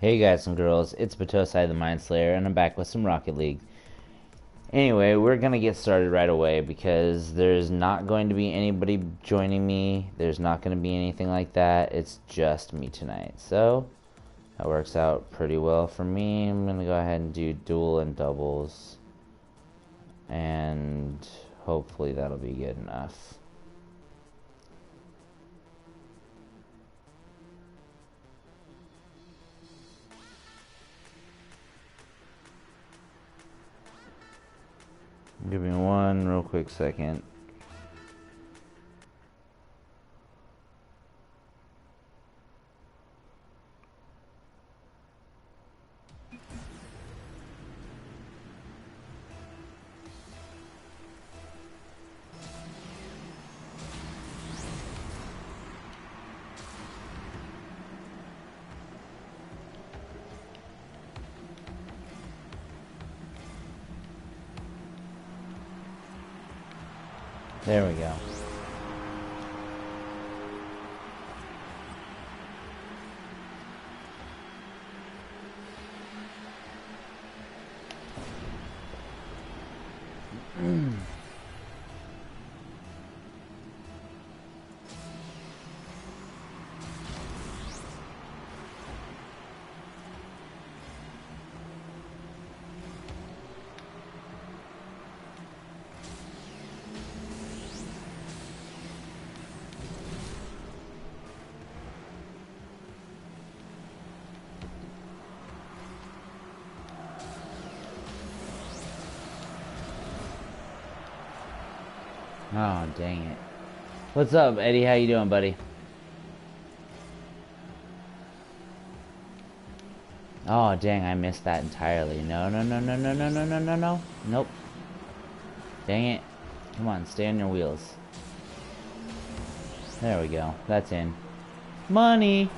Hey guys and girls, it's Batosai the Mind Slayer, and I'm back with some Rocket League. Anyway, we're gonna get started right away because there's not going to be anybody joining me. There's not gonna be anything like that. It's just me tonight. So, that works out pretty well for me. I'm gonna go ahead and do duel and doubles. And hopefully that'll be good enough. Give me one real quick second. There we go. Oh, dang it. What's up, Eddie? How you doing, buddy? Oh, dang, I missed that entirely. No, no, no, no, no, no, no, no, no, no. Nope. Dang it. Come on, stay on your wheels. There we go. That's in. Money!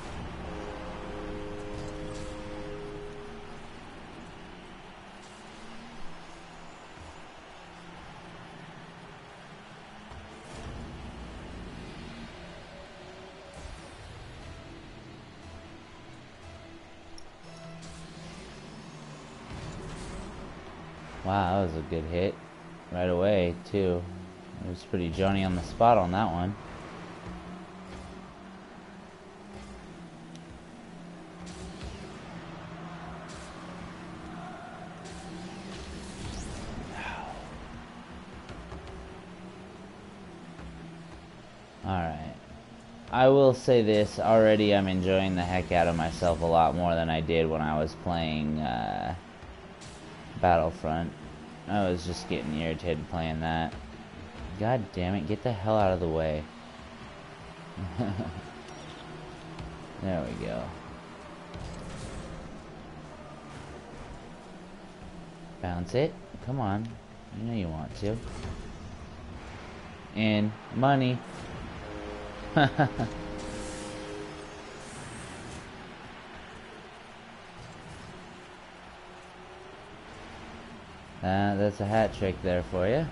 Wow, that was a good hit. Right away, too. It was pretty Johnny on the spot on that one. Alright. I will say this, already I'm enjoying the heck out of myself a lot more than I did when I was playing Battlefront. I was just getting irritated playing that. God damn it, get the hell out of the way. There we go. Bounce it. Come on. You know you want to. And money. That's a hat trick there for you.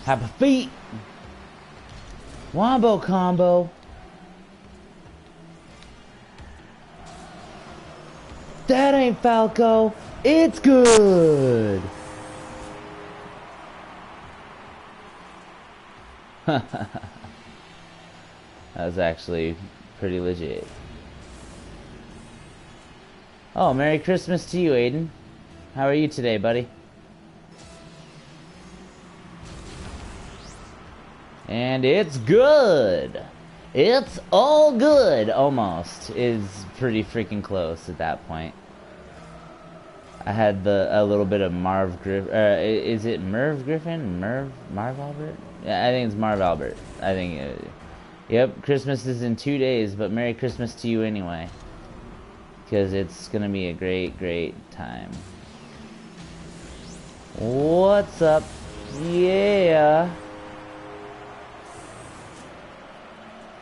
Happy feet. Wombo combo. That ain't Falco. It's good. That was actually pretty legit. Oh, Merry Christmas to you, Aiden. How are you today, buddy? And it's good. It's all good. Almost. Is pretty freaking close at that point. I had a little bit of Marv Griffin. Is it Merv Griffin? Marv Albert? Yeah, I think it's Marv Albert. I think. Yep, Christmas is in 2 days, but Merry Christmas to you anyway. Because it's gonna be a great, great time. What's up? Yeah.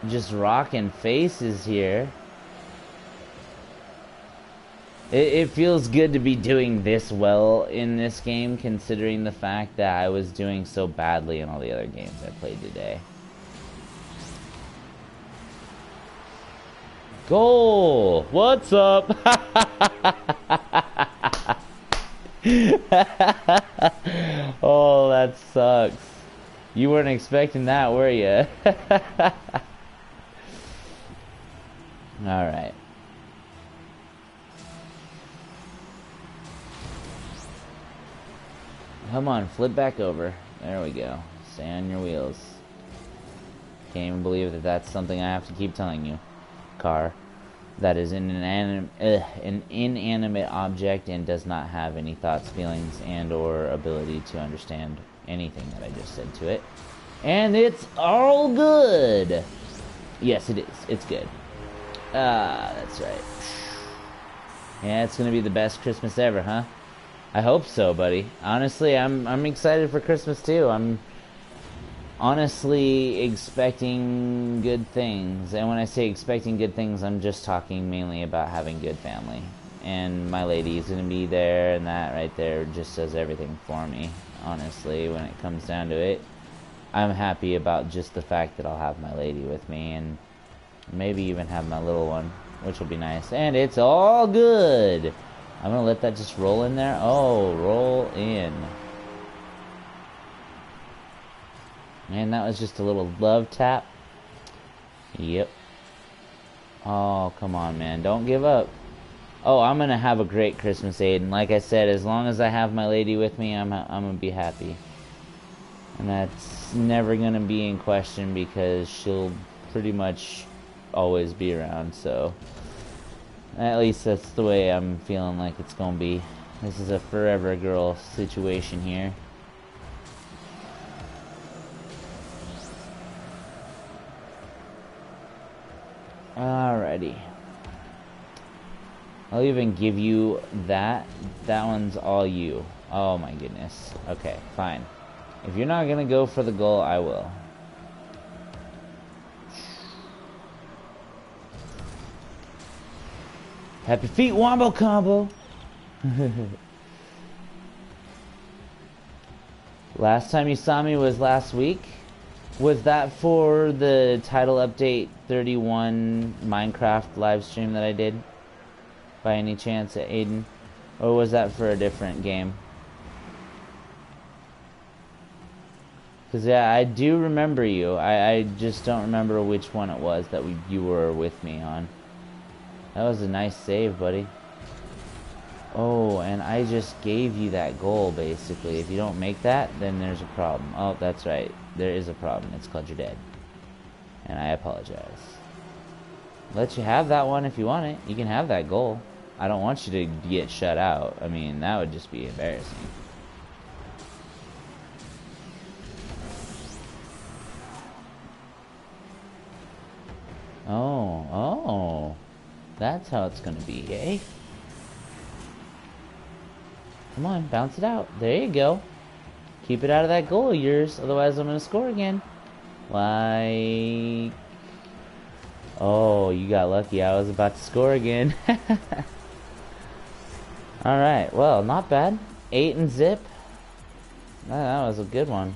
Just rocking faces here. It feels good to be doing this well in this game, considering the fact that I was doing so badly in all the other games I played today. Goal! What's up? Oh, that sucks. You weren't expecting that, were you? Alright. Come on, flip back over. There we go. Stay on your wheels. Can't even believe that that's something I have to keep telling you. Car that is an inanimate object and does not have any thoughts, feelings, and or ability to understand anything that I just said to it. And it's all good. Yes, it is. It's good. That's right. Yeah, it's gonna be the best Christmas ever, huh? I hope so, buddy. Honestly, I'm excited for Christmas too. I'm honestly expecting good things. And when I say expecting good things, I'm just talking mainly about having good family. And my lady is going to be there, and that right there just does everything for me, honestly, when it comes down to it. I'm happy about just the fact that I'll have my lady with me, and maybe even have my little one, which will be nice. And it's all good! I'm going to let that just roll in there. Oh, roll in. And that was just a little love tap. Yep. Oh, come on, man. Don't give up. Oh, I'm going to have a great Christmas, Aiden. Like I said, as long as I have my lady with me, I'm going to be happy. And that's never going to be in question because she'll pretty much always be around. So, at least that's the way I'm feeling like it's going to be. This is a forever girl situation here. Alrighty. I'll even give you that. That one's all you. Oh my goodness. Okay, fine. If you're not gonna go for the goal, I will. Happy feet wombo combo. Last time you saw me was last week. Was that for the title update 31 Minecraft live stream that I did? By any chance, Aiden? Or was that for a different game? Because, yeah, I do remember you. I just don't remember which one it was that you were with me on. That was a nice save, buddy. Oh, and I just gave you that goal, basically. If you don't make that, then there's a problem. Oh, that's right. There is a problem. It's called you're dead. And I apologize. Let you have that one if you want it. You can have that goal. I don't want you to get shut out. I mean, that would just be embarrassing. Oh. That's how it's gonna be, eh? Come on, bounce it out. There you go. Keep it out of that goal of yours, otherwise I'm gonna score again. Like... Oh, you got lucky. I was about to score again. Alright, well, not bad. 8 and zip. That was a good one.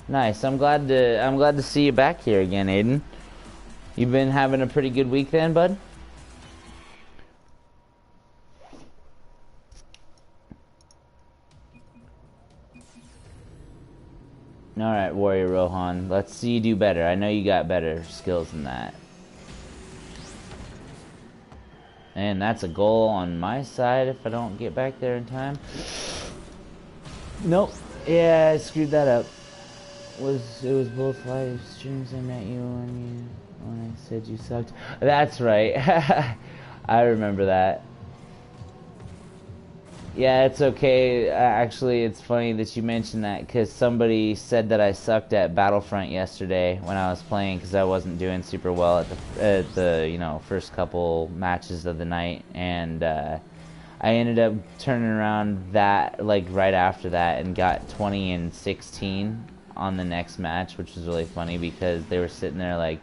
Nice. I'm glad to see you back here again, Aiden. You've been having a pretty good week then, bud? Alright, Warrior Rohan. Let's see you do better. I know you got better skills than that. And that's a goal on my side if I don't get back there in time. Nope. Yeah, I screwed that up. It was both live streams I met you when I said you sucked. That's right. I remember that. Yeah, it's okay. Actually, it's funny that you mentioned that because somebody said that I sucked at Battlefront yesterday when I was playing because I wasn't doing super well at the first couple matches of the night, and I ended up turning around that right after that and got 20 and 16 on the next match, which was really funny because they were sitting there like,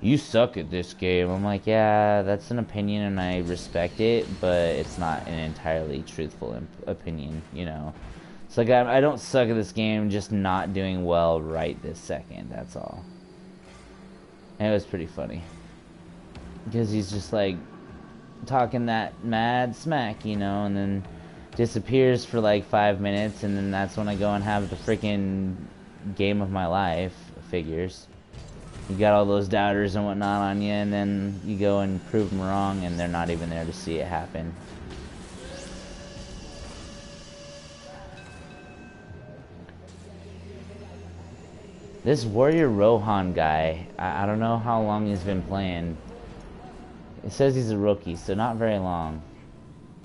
you suck at this game. I'm like, yeah, that's an opinion and I respect it, but it's not an entirely truthful opinion, you know. It's like, I don't suck at this game, just not doing well right this second, that's all. And it was pretty funny. Because he's just like, talking that mad smack, you know, and then disappears for like 5 minutes, and then that's when I go and have the freaking game of my life. Figures. You got all those doubters and whatnot on you, and then you go and prove them wrong, and they're not even there to see it happen. This Warrior Rohan guy, I don't know how long he's been playing. It says he's a rookie, so not very long.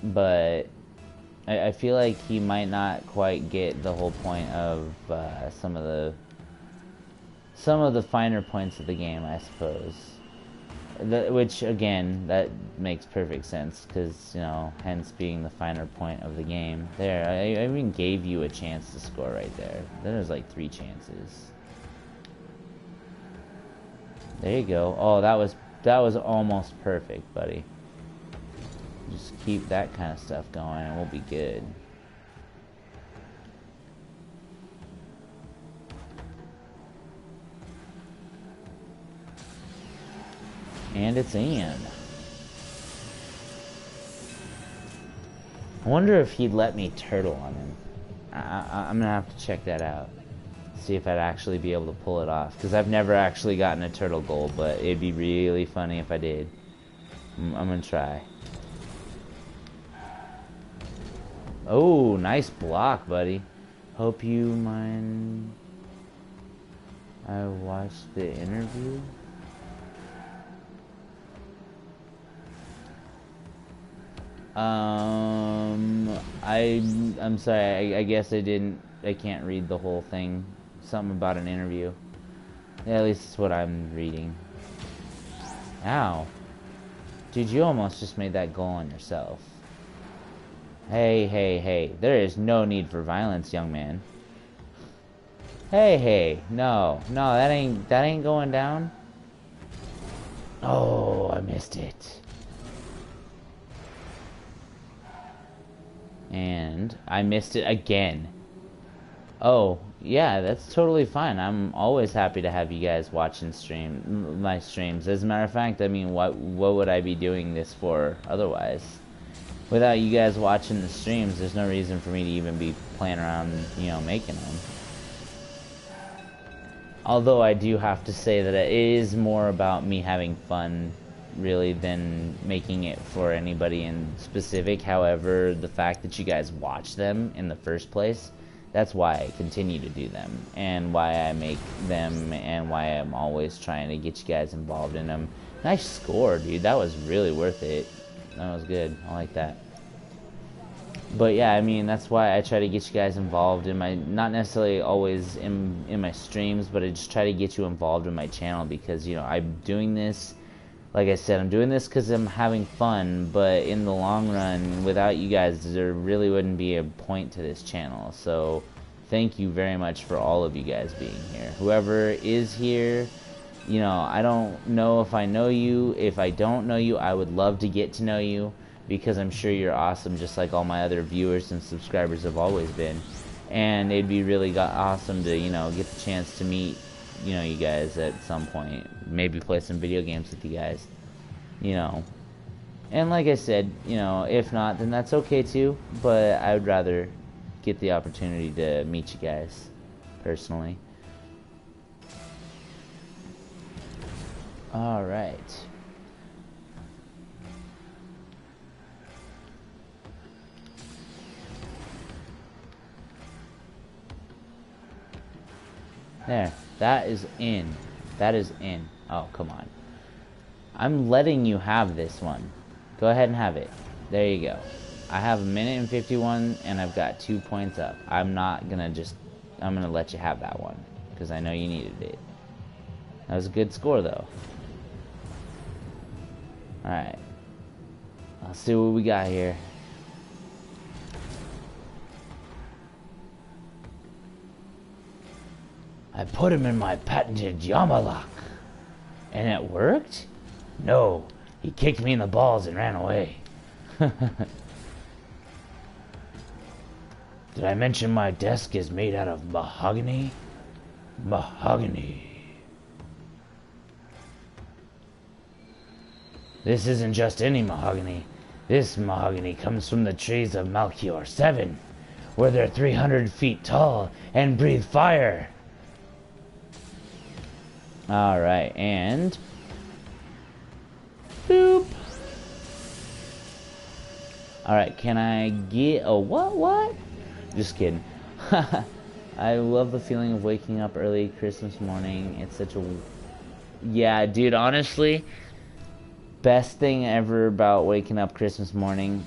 But I feel like he might not quite get the whole point of some of the finer points of the game, I suppose. Which, again, that makes perfect sense, because, you know, hence being the finer point of the game. There, I even gave you a chance to score right there. Then there's like 3 chances. There you go. Oh, that was almost perfect, buddy. Just keep that kind of stuff going and we'll be good. And it's in. I wonder if he'd let me turtle on him. I'm gonna have to check that out. See if I'd actually be able to pull it off. Because I've never actually gotten a turtle goal, but it'd be really funny if I did. I'm gonna try. Oh, nice block, buddy. Hope you mind I watched the interview. I'm sorry, I guess I can't read the whole thing. Something about an interview. Yeah, at least it's what I'm reading. Ow. Dude, you almost just made that goal on yourself. Hey, there is no need for violence, young man. Hey, no, that ain't going down. Oh, I missed it. And I missed it again. Oh, yeah, that's totally fine. I'm always happy to have you guys watching my streams. As a matter of fact, I mean, what would I be doing this for otherwise? Without you guys watching the streams, there's no reason for me to even be playing around, you know, making them. Although I do have to say that it is more about me having fun, really, than making it for anybody in specific. However, the fact that you guys watch them in the first place, that's why I continue to do them, and why I make them, and why I'm always trying to get you guys involved in them. Nice score, dude. That was really worth it. That was good. I like that. But yeah, I mean, that's why I try to get you guys involved in my, not necessarily always in my streams, but I just try to get you involved in my channel, because, you know, I'm doing this, like I said, I'm doing this because I'm having fun, but in the long run, without you guys, there really wouldn't be a point to this channel. So thank you very much for all of you guys being here. Whoever is here, you know, I don't know if I know you. If I don't know you, I would love to get to know you, because I'm sure you're awesome, just like all my other viewers and subscribers have always been. And it'd be really awesome to, you know, get the chance to meet, you know, you guys at some point. Maybe play some video games with you guys, you know. And like I said, you know, if not, then that's okay too. But I would rather get the opportunity to meet you guys personally. Alright. There. That is in. That is in. Oh, come on. I'm letting you have this one. Go ahead and have it. There you go. I have 1:51 and I've got 2 points up. I'm gonna let you have that one, because I know you needed it. That was a good score though. Alright. Let's see what we got here. I put him in my patented Yama lock. And it worked? No, he kicked me in the balls and ran away. Did I mention my desk is made out of mahogany? Mahogany. This isn't just any mahogany. This mahogany comes from the trees of Malchior 7, where they're 300 feet tall and breathe fire. Alright, and... boop. Alright, can I get a what? Just kidding. I love the feeling of waking up early Christmas morning. It's such a... yeah, dude, honestly, best thing ever about waking up Christmas morning.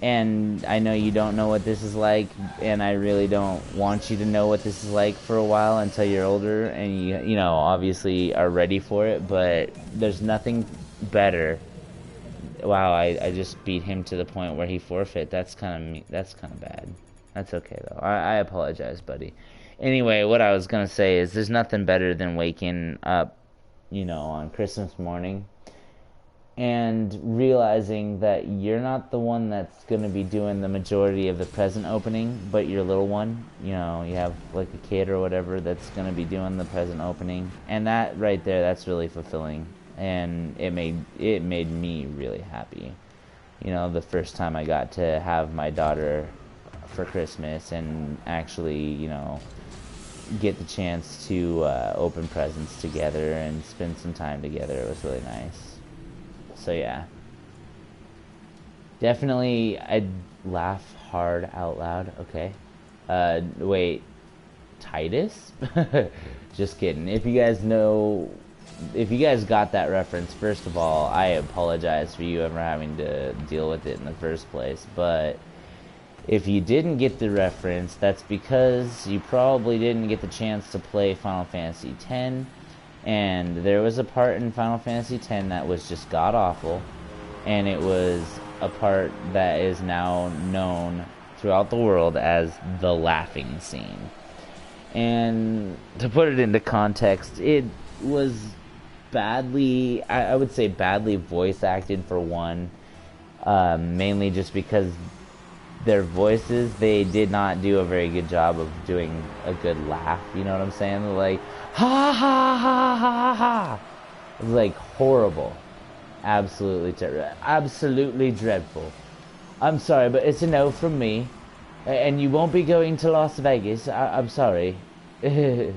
And I know you don't know what this is like, and I really don't want you to know what this is like for a while until you're older and you know, obviously are ready for it, but there's nothing better. Wow, I just beat him to the point where he forfeit. That's kind of bad. That's okay, though. I apologize, buddy. Anyway, what I was going to say is there's nothing better than waking up, you know, on Christmas morning and realizing that you're not the one that's going to be doing the majority of the present opening, but your little one. You know, you have like a kid or whatever that's going to be doing the present opening. And that right there, that's really fulfilling. And it made me really happy. You know, the first time I got to have my daughter for Christmas and actually, you know, get the chance to open presents together and spend some time together. It was really nice. So yeah, definitely I'd laugh hard out loud. Okay, wait, Titus? Just kidding. If you guys got that reference, first of all, I apologize for you ever having to deal with it in the first place, but if you didn't get the reference, that's because you probably didn't get the chance to play Final Fantasy X, and there was a part in Final Fantasy X that was just god-awful, and it was a part that is now known throughout the world as the laughing scene. And to put it into context, it was badly, I would say badly voice acted for one, mainly just because their voices, they did not do a very good job of doing a good laugh, you know what I'm saying? They're like, ha ha ha ha ha. It was like horrible. Absolutely terrible. Absolutely dreadful. I'm sorry, but it's a no from me. And you won't be going to Las Vegas. I'm sorry. It's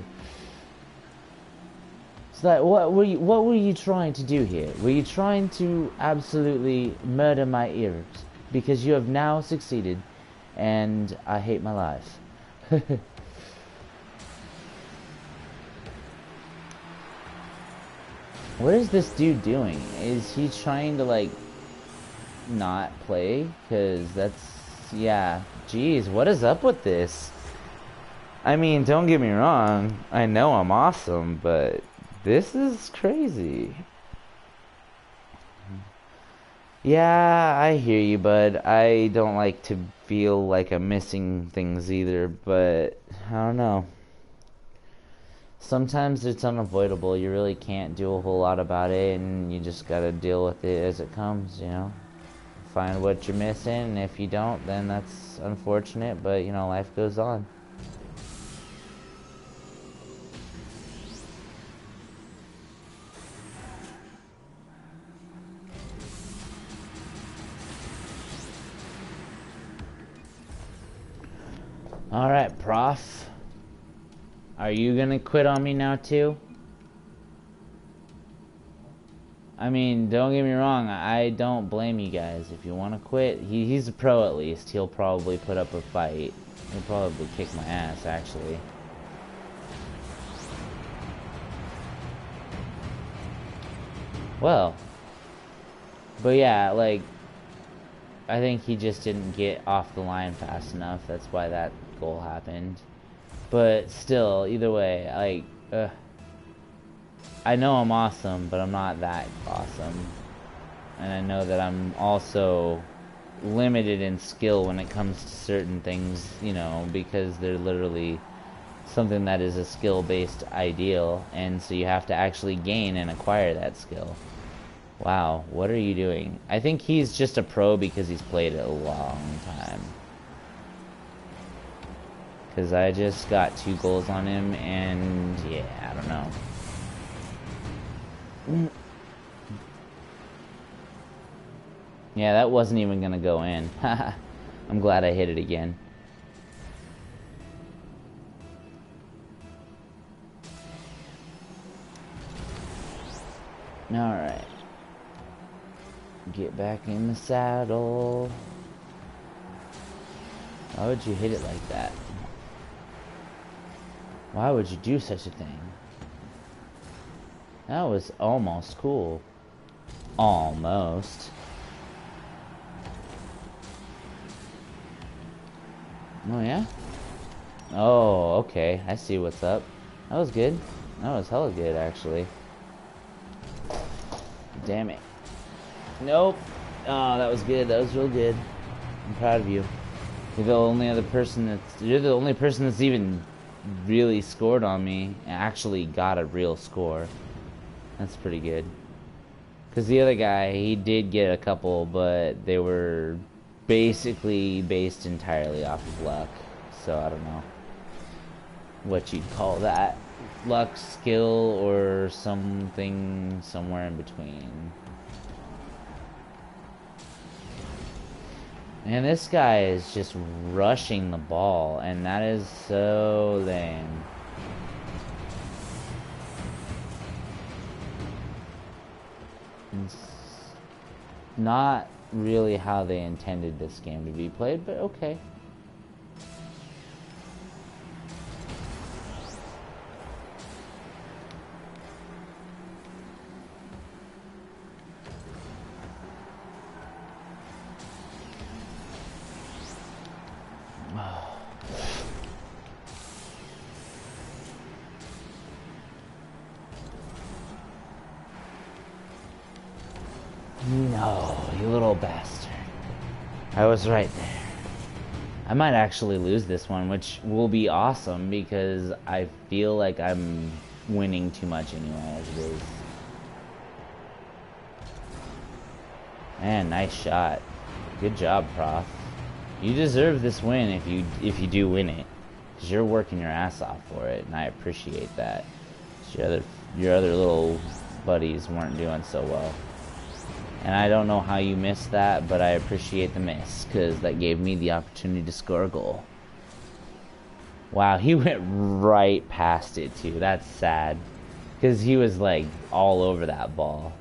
like, what were you trying to do here? Were you trying to absolutely murder my ears? Because you have now succeeded, and I hate my life. What is this dude doing? Is he trying to, like, not play? Because that's, yeah. Jeez, what is up with this? I mean, don't get me wrong. I know I'm awesome, but this is crazy. Yeah, I hear you, bud. I don't like to feel like I'm missing things either, but I don't know. Sometimes it's unavoidable. You really can't do a whole lot about it, and you just gotta deal with it as it comes, you know? Find what you're missing, and if you don't, then that's unfortunate, but, you know, life goes on. Alright, Prof. Are you gonna quit on me now, too? I mean, don't get me wrong, I don't blame you guys. If you want to quit, he's a pro at least. He'll probably put up a fight. He'll probably kick my ass, actually. Well. But yeah, like, I think he just didn't get off the line fast enough. That's why that goal happened. But still, either way, like, I know I'm awesome, but I'm not that awesome. And I know that I'm also limited in skill when it comes to certain things, you know, because they're literally something that is a skill-based ideal, and so you have to actually gain and acquire that skill. Wow, what are you doing? I think he's just a pro because he's played it a long time. Because I just got 2 goals on him, and yeah, I don't know. Yeah, that wasn't even gonna go in. I'm glad I hit it again. Alright. Get back in the saddle. Why would you hit it like that? Why would you do such a thing? That was almost cool. Almost. Oh, yeah? Oh, okay. I see what's up. That was good. That was hella good, actually. Damn it. Nope. Oh, that was good. That was real good. I'm proud of you. You're the only person that's even really scored on me and actually got a real score. That's pretty good. Because the other guy, he did get a couple, but they were basically based entirely off of luck. So I don't know what you'd call that. Luck, skill, or something somewhere in between. And this guy is just rushing the ball, and that is so lame. It's not really how they intended this game to be played, but okay. No, you little bastard. I was right there. I might actually lose this one, which will be awesome because I feel like I'm winning too much anyway as it is. Man, nice shot. Good job, Prof. You deserve this win if you do win it, because you're working your ass off for it, and I appreciate that. Your other little buddies weren't doing so well. And I don't know how you missed that, but I appreciate the miss, because that gave me the opportunity to score a goal. Wow, he went right past it, too. That's sad. Because he was, like, all over that ball.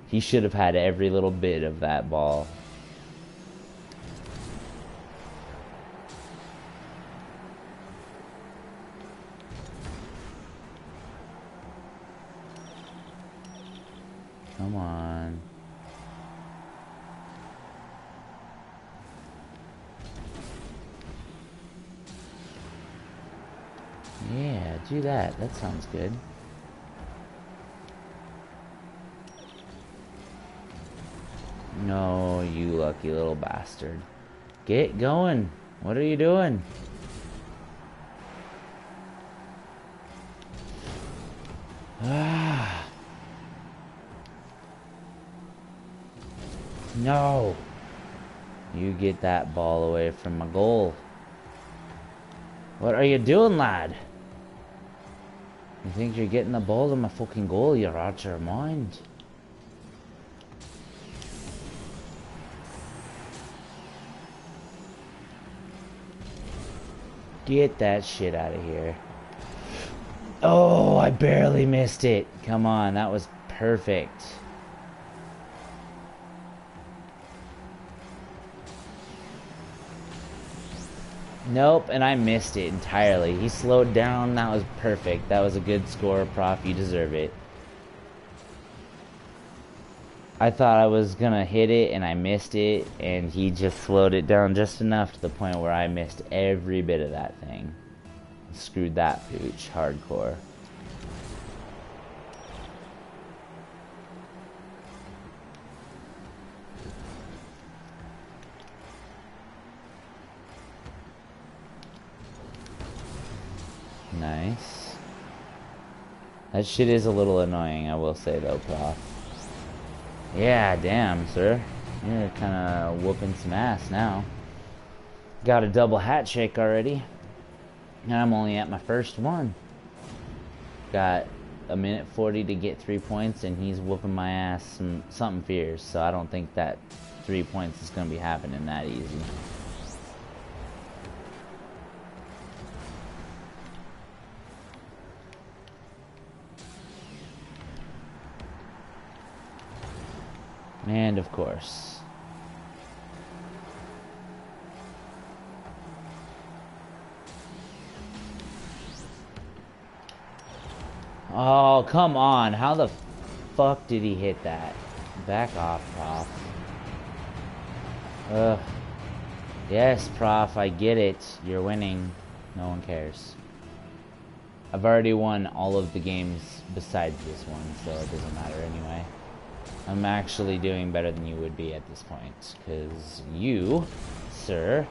He should have had every little bit of that ball. Come on. Yeah, do that. That sounds good. No, you lucky little bastard. Get going. What are you doing? Ah. No. You get that ball away from my goal. What are you doing, lad? You think you're getting the ball to my fucking goal? You're out your mind. Get that shit out of here. Oh, I barely missed it. Come on, that was perfect. Nope, and I missed it entirely. He slowed down. That was perfect. That was a good score, Prof. You deserve it. I thought I was gonna hit it, and I missed it, and he just slowed it down just enough to the point where I missed every bit of that thing. Screwed that pooch hardcore. Nice. That shit is a little annoying, I will say though, Prof. Yeah, damn, sir. You're kinda whooping some ass now. Got a double hat trick already. And I'm only at my first one. Got a minute 40 to get 3 points, and he's whooping my ass something fierce, so I don't think that 3 points is going to be happening that easy. And of course. Oh, come on. How the fuck did he hit that? Back off, Prof. Ugh. Yes, Prof, I get it. You're winning. No one cares. I've already won all of the games besides this one, so it doesn't matter anyway. I'm actually doing better than you would be at this point, because you, sir,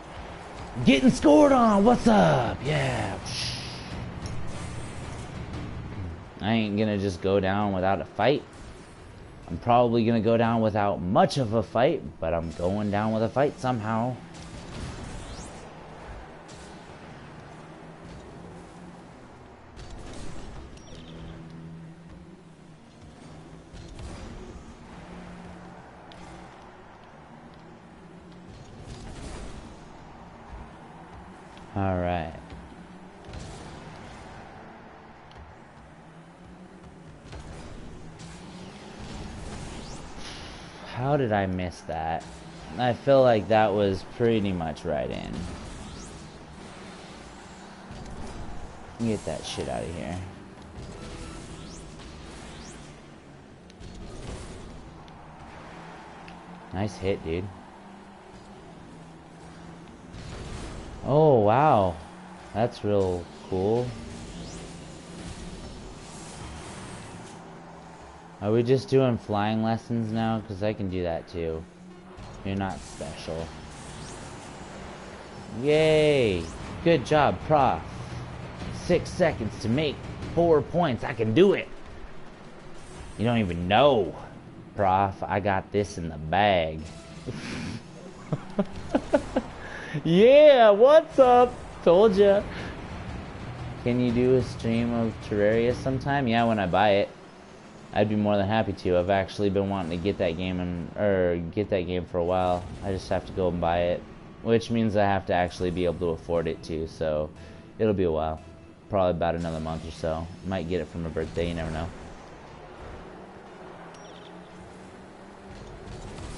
getting scored on! What's up? Yeah. I ain't gonna just go down without a fight. I'm probably gonna go down without much of a fight, but I'm going down with a fight somehow. Alright. How did I miss that? I feel like that was pretty much right in. Get that shit out of here. Nice hit, dude. Oh, wow. That's real cool. Are we just doing flying lessons now? Because I can do that too. You're not special. Yay! Good job, Prof. 6 seconds to make 4 points. I can do it! You don't even know, Prof. I got this in the bag. Yeah, what's up? Told ya. Can you do a stream of Terraria sometime? Yeah, when I buy it. I'd be more than happy to. I've actually been wanting to get that game for a while. I just have to go and buy it, which means I have to actually be able to afford it too. So it'll be a while, probably about another month or so. Might get it for my birthday. You never know.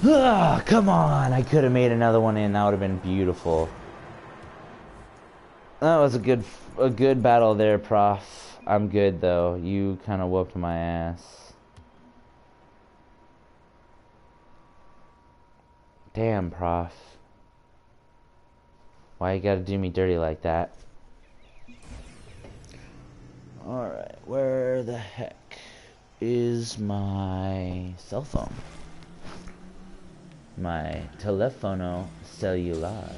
Ah, come on! I could have made another one in. That would have been beautiful. That was a good battle there, Prof. I'm good though. You kind of whooped my ass. Damn, Prof. Why you gotta do me dirty like that? Alright, where the heck is my cell phone? My telefono celular.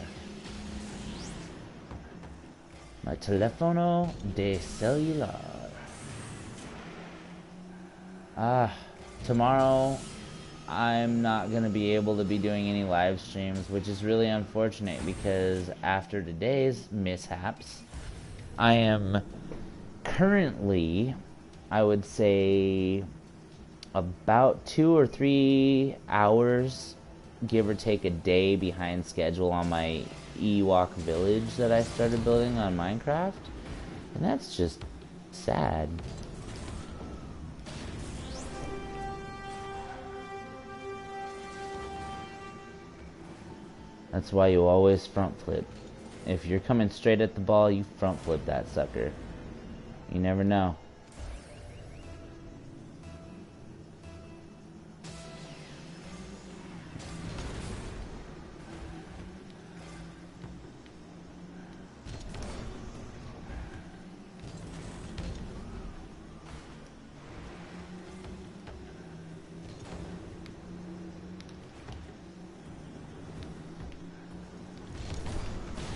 My telefono de celular. Tomorrow I'm not gonna be able to be doing any live streams, which is really unfortunate because after today's mishaps, I am currently, I would say, about 2 or 3 hours, give or take a day, behind schedule on my Ewok village that I started building on Minecraft, and that's just sad. That's why you always front flip. If you're coming straight at the ball, you front flip that sucker. You never know.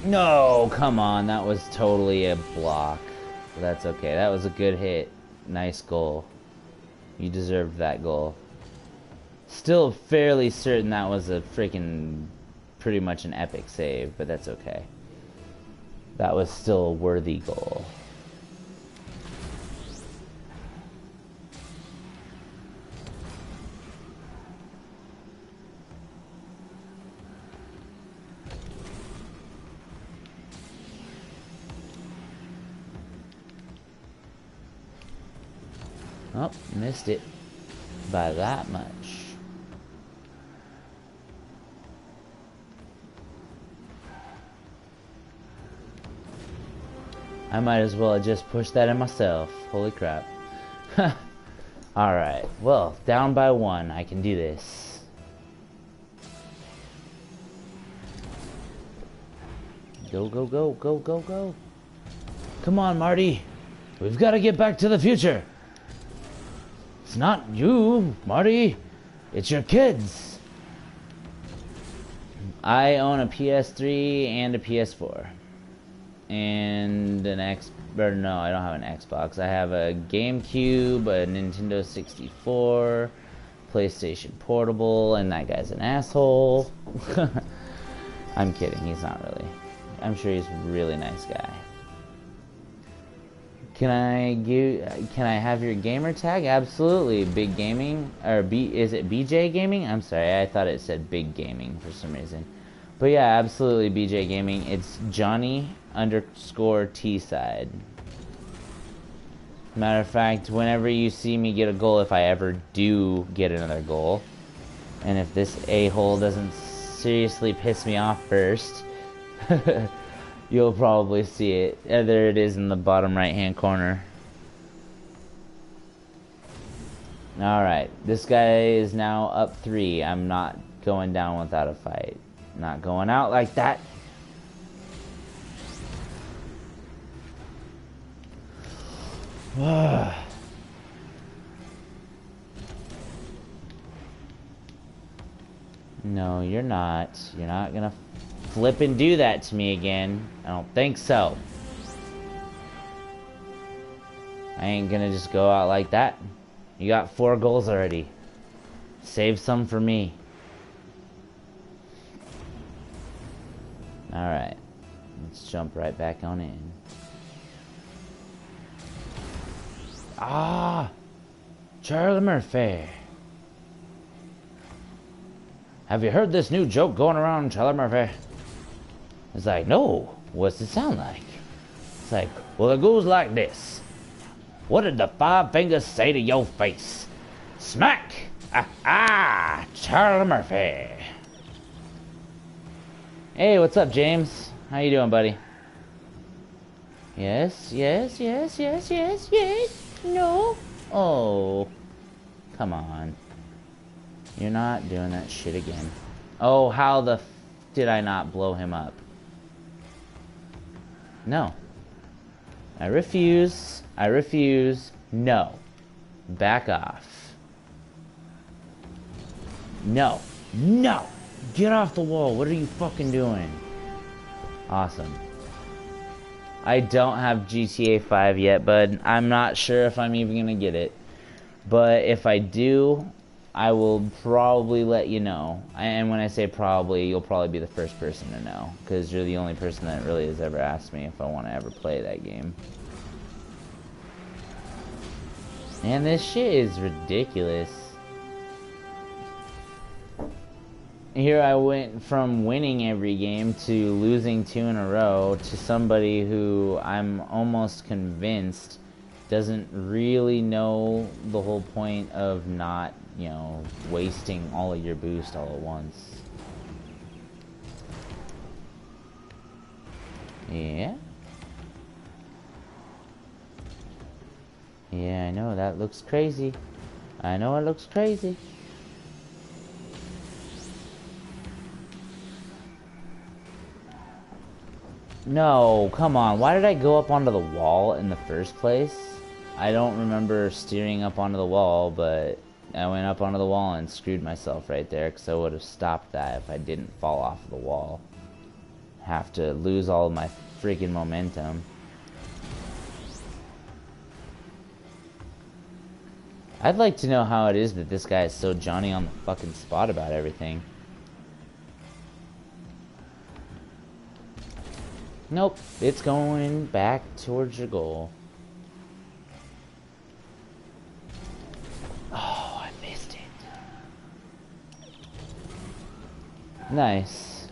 No, come on, that was totally a block. But that's okay. That was a good hit. Nice goal. You deserved that goal. Still fairly certain that was a freaking pretty much an epic save, but that's okay. That was still a worthy goal. Oh, missed it by that much. I might as well have just pushed that in myself. Holy crap. Alright, well, down by 1. I can do this. Go, go, go, go, go, go. Come on, Marty. We've got to get back to the future. It's not you, Marty. It's your kids. I own a PS3 and a PS4. And an no, I don't have an Xbox. I have a GameCube, a Nintendo 64, PlayStation Portable, and that guy's an asshole. I'm kidding, he's not really. I'm sure he's a really nice guy. Can I have your gamer tag? Absolutely. Big Gaming, or is it BJ Gaming? I'm sorry, I thought it said Big Gaming for some reason. But yeah, absolutely BJ Gaming. It's Johnny_T-side. Matter of fact, whenever you see me get a goal, if I ever do get another goal, and if this a-hole doesn't seriously piss me off first, you'll probably see it. There it is in the bottom right hand corner. Alright, this guy is now up 3. I'm not going down without a fight. Not going out like that. No, you're not. You're not gonna flip and do that to me again. I don't think so. I ain't gonna just go out like that. You got 4 goals already. Save some for me. Alright. Let's jump right back on in. Ah! Charlie Murphy. Have you heard this new joke going around, Charlie Murphy? It's like, no. What's it sound like? It's like, well, it goes like this. What did the 5 fingers say to your face? Smack! Ah, Charlie Murphy. Hey, what's up, James? How you doing, buddy? Yes, yes, yes, yes, yes, yes. No. Oh. Come on. You're not doing that shit again. Oh, how the did I not blow him up? No. I refuse. I refuse. No. Back off. No. No! Get off the wall. What are you fucking doing? Awesome. I don't have GTA 5 yet, but I'm not sure if I'm even gonna get it. But if I do, I will probably let you know. And when I say probably, you'll probably be the first person to know. Because you're the only person that really has ever asked me if I want to ever play that game. And this shit is ridiculous. Here I went from winning every game to losing 2 in a row to somebody who I'm almost convinced doesn't really know the whole point of not, you know, wasting all of your boost all at once. Yeah? Yeah, I know, that looks crazy. I know it looks crazy. No, come on. Why did I go up onto the wall in the first place? I don't remember steering up onto the wall, but I went up onto the wall and screwed myself right there, because I would have stopped that if I didn't fall off the wall. Have to lose all of my freaking momentum. I'd like to know how it is that this guy is so Johnny on the fucking spot about everything. Nope, it's going back towards your goal. Oh, I missed it. Nice.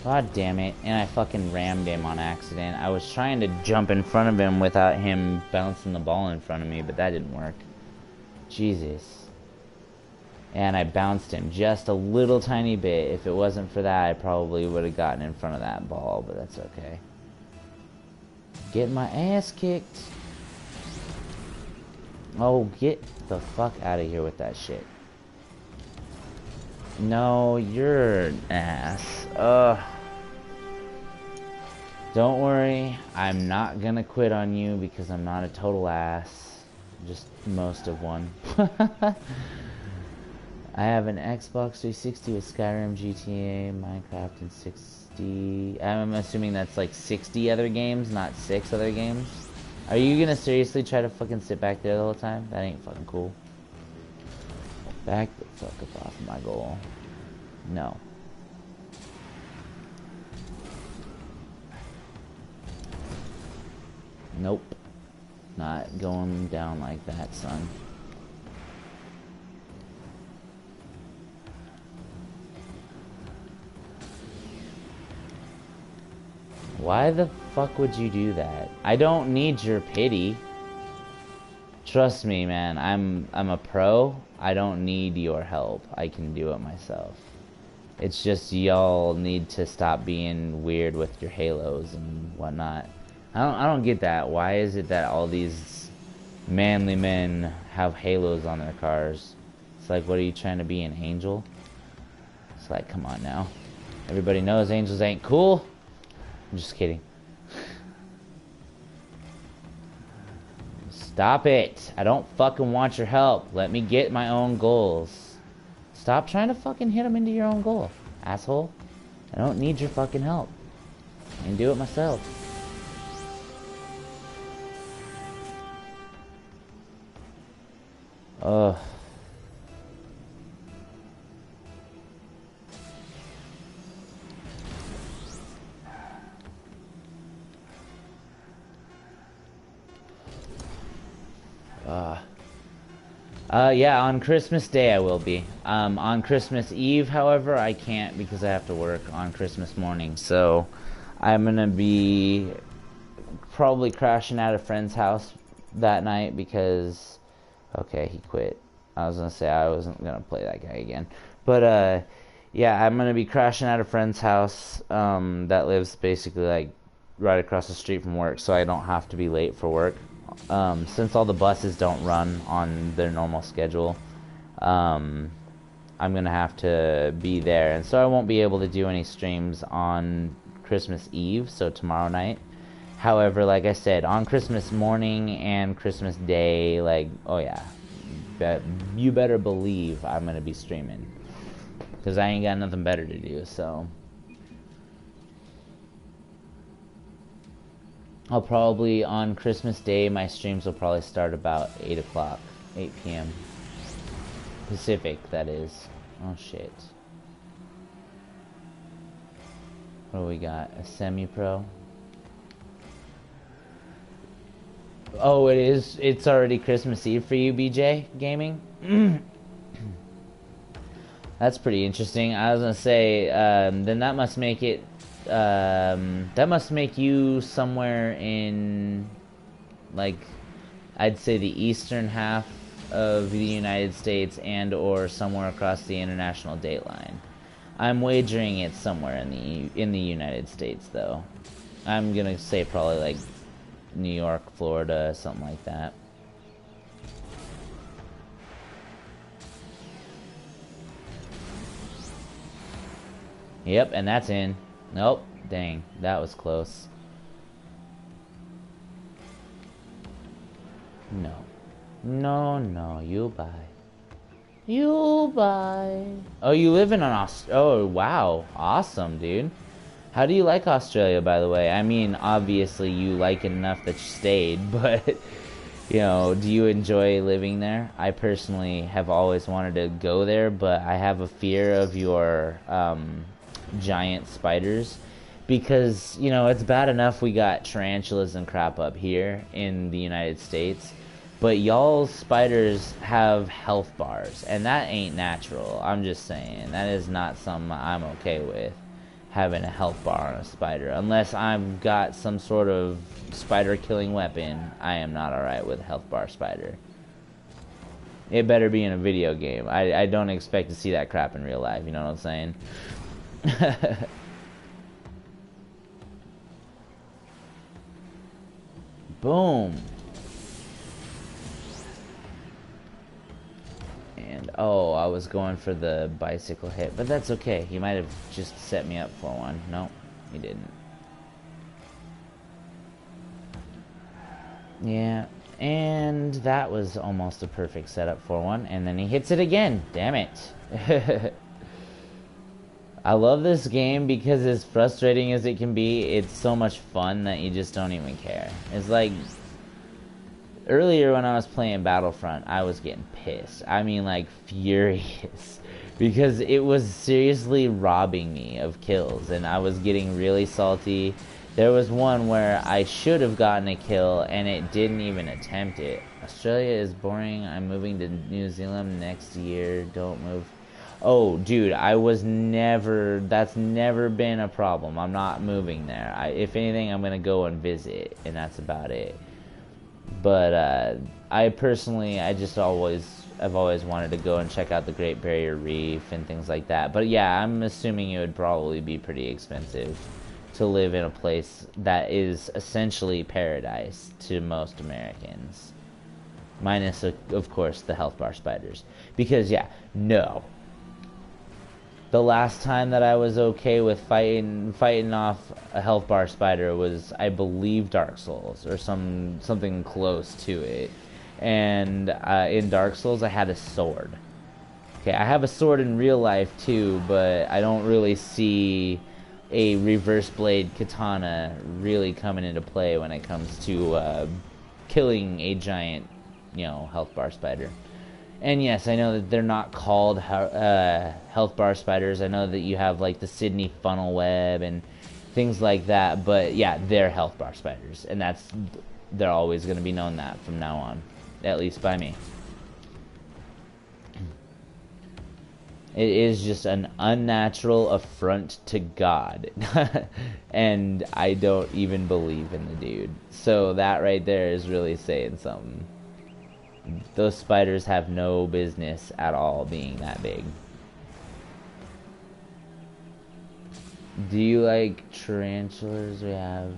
God damn it. And I fucking rammed him on accident. I was trying to jump in front of him without him bouncing the ball in front of me, but that didn't work. Jesus. And I bounced him just a little tiny bit. If it wasn't for that, I probably would have gotten in front of that ball, but that's okay. Getting my ass kicked. Oh, get the fuck out of here with that shit. No, you're an ass. Ugh. Don't worry, I'm not gonna quit on you because I'm not a total ass. Just most of one. I have an Xbox 360 with Skyrim, GTA, Minecraft, and 60... I'm assuming that's like 60 other games, not 6 other games. Are you gonna seriously try to fucking sit back there the whole time? That ain't fucking cool. Back the fuck up off my goal. No. Nope. Not going down like that, son. Why the fuck would you do that? I don't need your pity. Trust me, man. I'm a pro. I don't need your help. I can do it myself. It's just y'all need to stop being weird with your halos and whatnot. I don't get that. Why is it that all these manly men have halos on their cars? It's like, what are you trying to be, an angel? It's like, come on now. Everybody knows angels ain't cool. I'm just kidding. Stop it. I don't fucking want your help. Let me get my own goals. Stop trying to fucking hit them into your own goal, asshole. I don't need your fucking help. I can do it myself. Ugh. Yeah, on Christmas Day I will be. On Christmas Eve, however, I can't because I have to work on Christmas morning. So I'm gonna be probably crashing at a friend's house that night because, okay, he quit. I was gonna say I wasn't gonna play that guy again. But, yeah, I'm gonna be crashing at a friend's house, that lives basically, like, right across the street from work, so I don't have to be late for work. Since all the buses don't run on their normal schedule, I'm gonna have to be there, and so I won't be able to do any streams on Christmas Eve, so tomorrow night. However, like I said, on Christmas morning and Christmas Day, like, oh yeah, you better believe I'm gonna be streaming, because I ain't got nothing better to do, so... I'll probably, on Christmas Day, my streams will probably start about 8 o'clock, 8 p.m. Pacific, that is. Oh, shit. What do we got? A semi-pro? Oh, it is? It's already Christmas Eve for you, BJ Gaming? That's pretty interesting. I was gonna say, then that must make it... that must make you somewhere in, like, I'd say the eastern half of the United States and or somewhere across the international date line. I'm wagering it's somewhere in the United States, though. I'm gonna say probably like New York, Florida, something like that. Yep, and that's in. Nope. Dang, that was close. No. No, you buy. You buy. Oh, you live in oh, wow. Awesome, dude. How do you like Australia, by the way? I mean, obviously you like it enough that you stayed, but You know, do you enjoy living there? I personally have always wanted to go there, but I have a fear of your giant spiders because, you know, it's bad enough we got tarantulas and crap up here in the United States, but y'all's spiders have health bars, and that ain't natural. I'm just saying, that is not something I'm okay with, having a health bar on a spider. Unless I've got some sort of spider killing weapon, I am not alright with a health bar spider. It better be in a video game. I don't expect to see that crap in real life, you know what I'm saying? Boom. And, oh, I was going for the bicycle hit, but that's okay. He might have just set me up for one. Nope, he didn't. Yeah, and that was almost a perfect setup for one, and then he hits it again. Damn it. I love this game because as frustrating as it can be, it's so much fun that you just don't even care. It's like, earlier when I was playing Battlefront, I was getting pissed. I mean, like, furious. Because it was seriously robbing me of kills, and I was getting really salty. There was one where I should have gotten a kill, and it didn't even attempt it. Australia is boring. I'm moving to New Zealand next year. Don't move. Oh, dude, that's never been a problem. I'm not moving there. If anything, I'm going to go and visit, and that's about it. But I've always wanted to go and check out the Great Barrier Reef and things like that. But yeah, I'm assuming it would probably be pretty expensive to live in a place that is essentially paradise to most Americans. Minus, of course, the health bar spiders. Because, yeah, no. The last time that I was okay with fighting off a health bar spider was, I believe, Dark Souls, or something close to it. And in Dark Souls, I had a sword. Okay, I have a sword in real life too, but I don't really see a reverse blade katana really coming into play when it comes to killing a giant, health bar spider. And yes, I know that they're not called health bar spiders. I know that you have like the Sydney funnel web and things like that, but yeah, they're health bar spiders, and they're always going to be known that from now on, at least by me. It is just an unnatural affront to God. And I don't even believe in the dude. So that right there is really saying something. Those spiders have no business at all being that big. Do you like tarantulas? We have...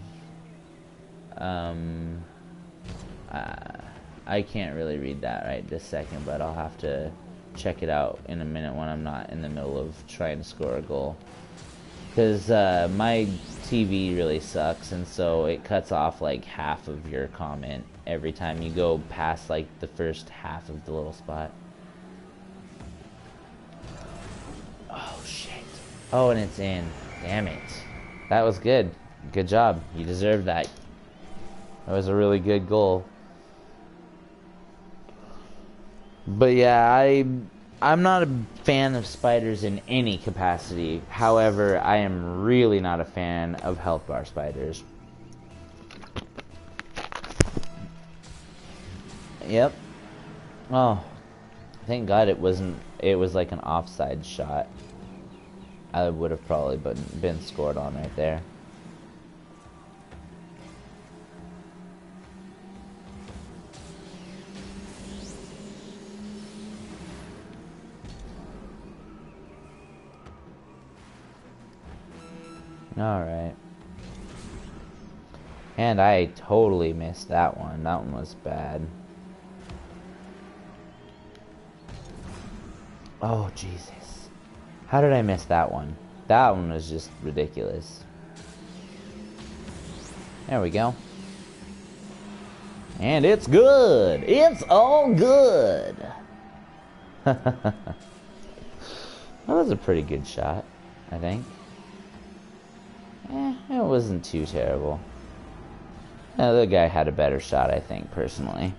I can't really read that right this second, but I'll have to check it out in a minute when I'm not in the middle of trying to score a goal. Because my TV really sucks, and so it cuts off like half of your comment every time you go past like the first half of the little spot. Oh shit. Oh, and it's in. Damn it. That was good. Good job. You deserved that. That was a really good goal. But yeah, I'm not a fan of spiders in any capacity. However, I am really not a fan of health bar spiders. Yep. Oh, thank God it was like an offside shot. I would have probably been scored on right there. Alright. And I totally missed that one. That one was bad. Oh, Jesus. How did I miss that one? That one was just ridiculous. There we go. And it's good! It's all good! That was a pretty good shot, I think. It wasn't too terrible. The other guy had a better shot, I think, personally.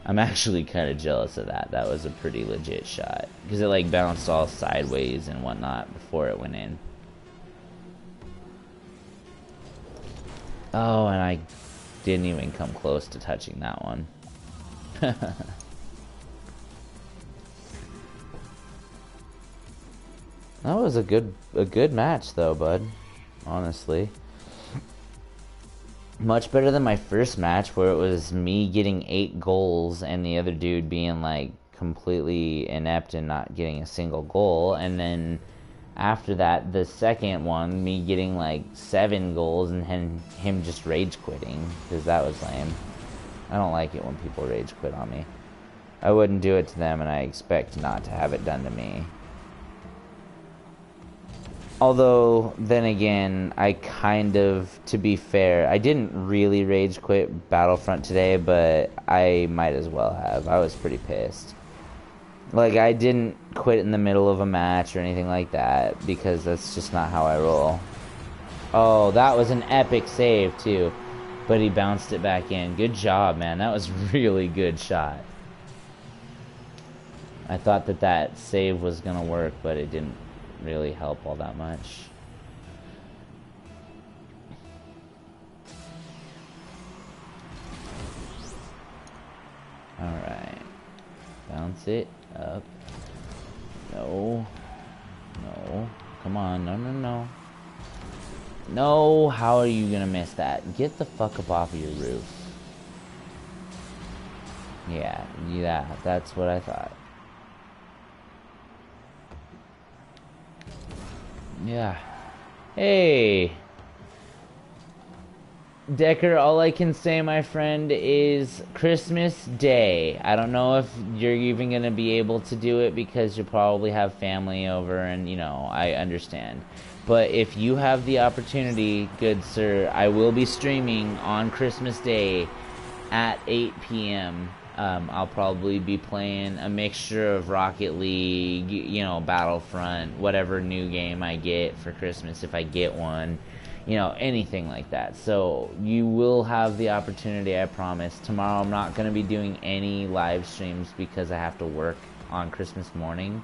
I'm actually kind of jealous of that. That was a pretty legit shot. Because it like bounced all sideways and whatnot before it went in. Oh, and I didn't even come close to touching that one. That was a good match though, bud. Honestly. Much better than my first match where it was me getting 8 goals and the other dude being like completely inept and not getting a single goal. And then after that, the second one, me getting like 7 goals and him just rage quitting because that was lame. I don't like it when people rage quit on me. I wouldn't do it to them, and I expect not to have it done to me. Although, then again, I kind of, to be fair, I didn't really rage quit Battlefront today, but I might as well have. I was pretty pissed. Like, I didn't quit in the middle of a match or anything like that, because that's just not how I roll. Oh, that was an epic save, too. But he bounced it back in. Good job, man. That was a really good shot. I thought that save was going to work, but it didn't really help all that much. Alright. Bounce it up. No. No. Come on. No, no, no. No, how are you gonna miss that? Get the fuck up off of your roof. Yeah, that's what I thought. Yeah. Hey! Decker, all I can say, my friend, is Christmas Day. I don't know if you're even gonna be able to do it because you'll probably have family over and, you know, I understand. But if you have the opportunity, good sir, I will be streaming on Christmas Day at 8 p.m. I'll probably be playing a mixture of Rocket League, you know, Battlefront, whatever new game I get for Christmas, if I get one, you know, anything like that. So you will have the opportunity, I promise. Tomorrow I'm not going to be doing any live streams because I have to work on Christmas morning.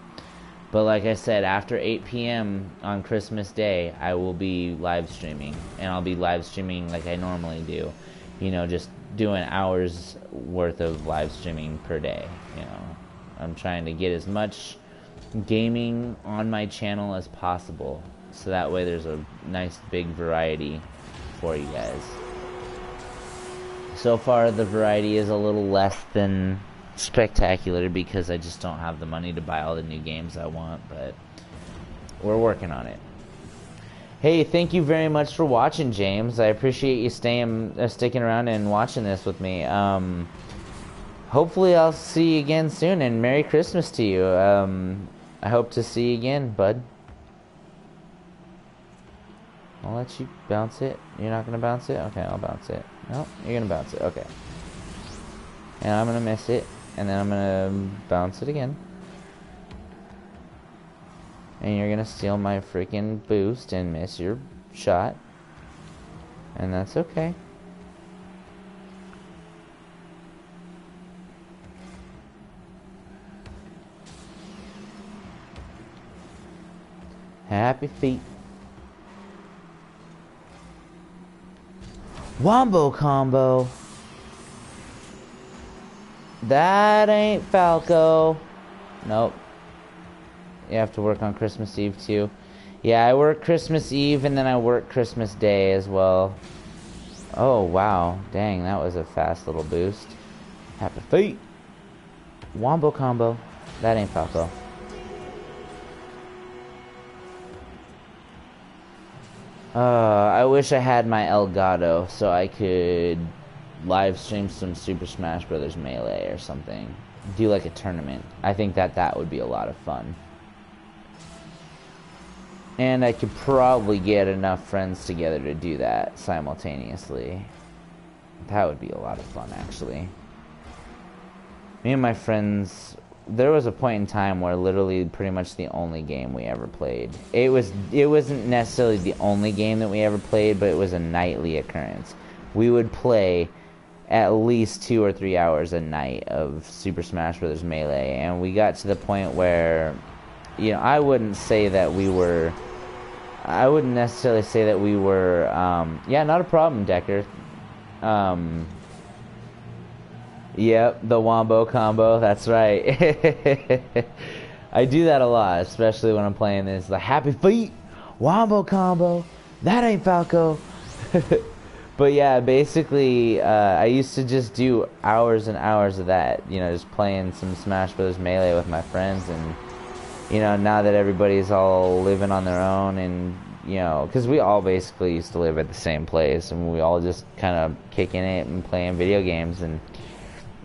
But like I said, after 8 p.m. on Christmas Day, I will be live streaming. And I'll be live streaming like I normally do. You know, just doing hours worth of live streaming per day. You know, I'm trying to get as much gaming on my channel as possible. So that way there's a nice big variety for you guys. So far the variety is a little less than spectacular because I just don't have the money to buy all the new games I want, but we're working on it. Hey, thank you very much for watching, James. I appreciate you sticking around and watching this with me. Hopefully I'll see you again soon, and Merry Christmas to you. I hope to see you again, bud. I'll let you bounce it. You're not gonna bounce it? Okay, I'll bounce it. No, you're gonna bounce it. Okay. And I'm gonna miss it, and then I'm gonna bounce it again. And you're gonna steal my freaking boost and miss your shot. And that's okay. Happy feet. Wombo combo. That ain't Falco. Nope. You have to work on Christmas Eve too. Yeah, I work Christmas Eve and then I work Christmas Day as well. Oh, wow. Dang, that was a fast little boost. Happy feet. Wombo combo. That ain't Falco. I wish I had my Elgato so I could live stream some Super Smash Bros. Melee or something. Do like a tournament. I think that would be a lot of fun. And I could probably get enough friends together to do that simultaneously. That would be a lot of fun, actually. Me and my friends, there was a point in time where literally pretty much the only game we ever played. It wasn't necessarily the only game that we ever played, but it was a nightly occurrence. We would play at least 2 or 3 hours a night of Super Smash Bros. Melee, and we got to the point where, you know, I wouldn't necessarily say that we were, yeah, not a problem, Decker. Yep, the Wombo combo, that's right. I do that a lot, especially when I'm playing this. The Happy Feet, Wombo combo, that ain't Falco. But yeah, basically, I used to just do hours and hours of that, you know, just playing some Smash Bros. Melee with my friends, and, you know, now that everybody's all living on their own, and, you know, because we all basically used to live at the same place, and we all just kind of kicking it and playing video games, and,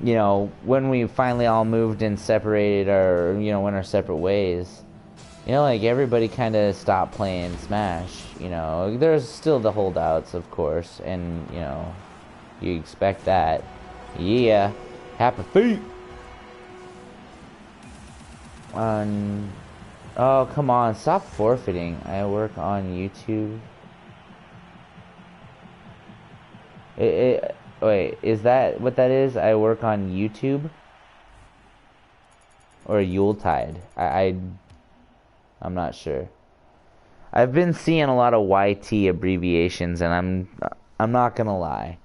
you know, when we finally all moved and separated went our separate ways, you know, like, everybody kind of stopped playing Smash, you know. There's still the holdouts, of course, and, you know, you expect that. Yeah, Happy Feet! Oh, come on, stop forfeiting. I work on YouTube. Wait, is that what that is? I work on YouTube? Or Yuletide? I'm not sure. I've been seeing a lot of YT abbreviations, and I'm not gonna lie.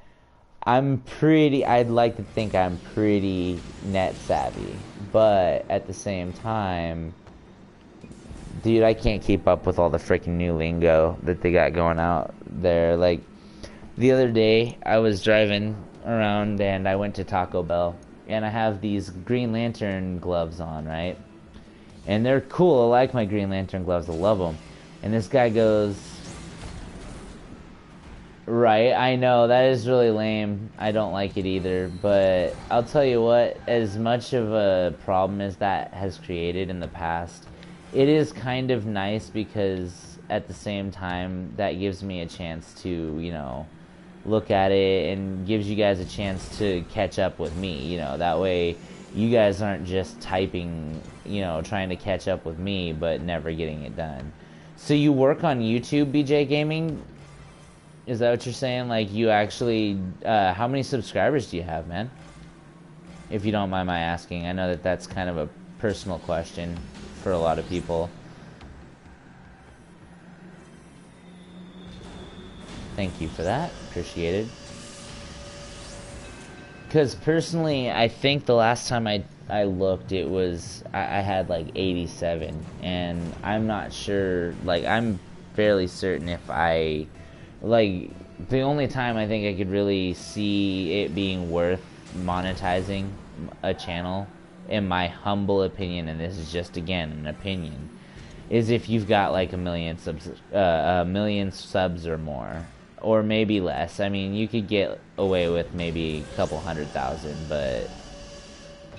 I'd like to think I'm pretty net savvy, but at the same time, dude, I can't keep up with all the freaking new lingo that they got going out there. Like, the other day, I was driving around and I went to Taco Bell, and I have these Green Lantern gloves on, right? And they're cool. I like my Green Lantern gloves. I love them. And this guy goes, right, I know, that is really lame. I don't like it either. But I'll tell you what, as much of a problem as that has created in the past, it is kind of nice, because at the same time, that gives me a chance to, you know, look at it, and gives you guys a chance to catch up with me, you know. That way you guys aren't just typing, you know, trying to catch up with me, but never getting it done. So you work on YouTube, BJ Gaming? Is that what you're saying? Like, you actually, how many subscribers do you have, man? If you don't mind my asking. I know that that's kind of a personal question for a lot of people. Thank you for that. Appreciate it. Because personally, I think the last time I looked, it was, I had like 87, and I'm not sure, like, I'm fairly certain if I, like, the only time I think I could really see it being worth monetizing a channel, in my humble opinion, and this is just, again, an opinion, is if you've got like a million subs or more. Or maybe less. I mean, you could get away with maybe a couple 100,000, but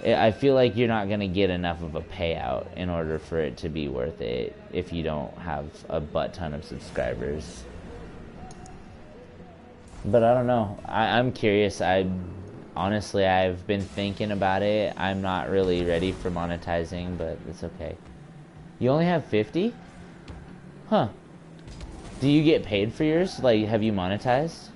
I feel like you're not going to get enough of a payout in order for it to be worth it if you don't have a butt ton of subscribers. But I don't know. I'm curious. Honestly, I've been thinking about it. I'm not really ready for monetizing, but it's okay. You only have 50? Huh. Do you get paid for yours? Like, have you monetized?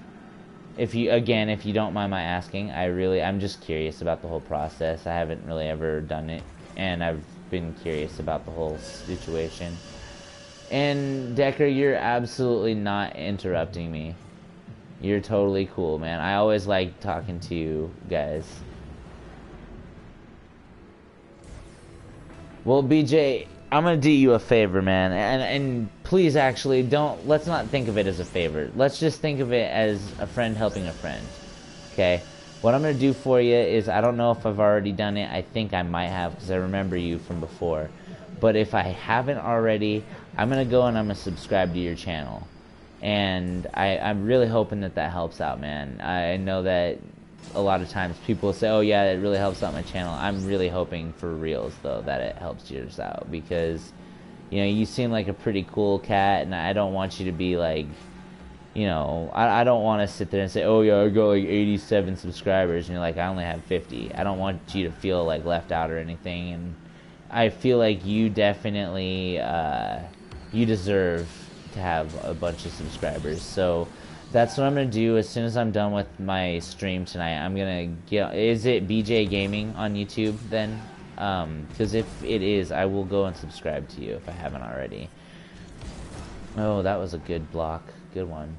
If you don't mind my asking, I'm just curious about the whole process. I haven't really ever done it, and I've been curious about the whole situation. And Decker, you're absolutely not interrupting me. You're totally cool, man. I always like talking to you guys. Well, BJ, I'm gonna do you a favor, man, and please, actually, let's not think of it as a favor. Let's just think of it as a friend helping a friend, okay? What I'm gonna do for you is, I don't know if I've already done it. I think I might have, because I remember you from before. But if I haven't already, I'm gonna go and I'm gonna subscribe to your channel. And I'm really hoping that helps out, man. I know that a lot of times people say, oh yeah, it really helps out my channel. I'm really hoping for reals, though, that it helps yours out, because, you know, you seem like a pretty cool cat, and I don't want you to be like, you know, I don't want to sit there and say, oh yeah, I got like 87 subscribers, and you're like, I only have 50. I don't want you to feel like left out or anything, and I feel like you definitely, you deserve to have a bunch of subscribers. So That's what I'm gonna do as soon as I'm done with my stream tonight. I'm gonna get. Is it BJ Gaming on YouTube then? Because if it is, I will go and subscribe to you if I haven't already. Oh, that was a good block. Good one.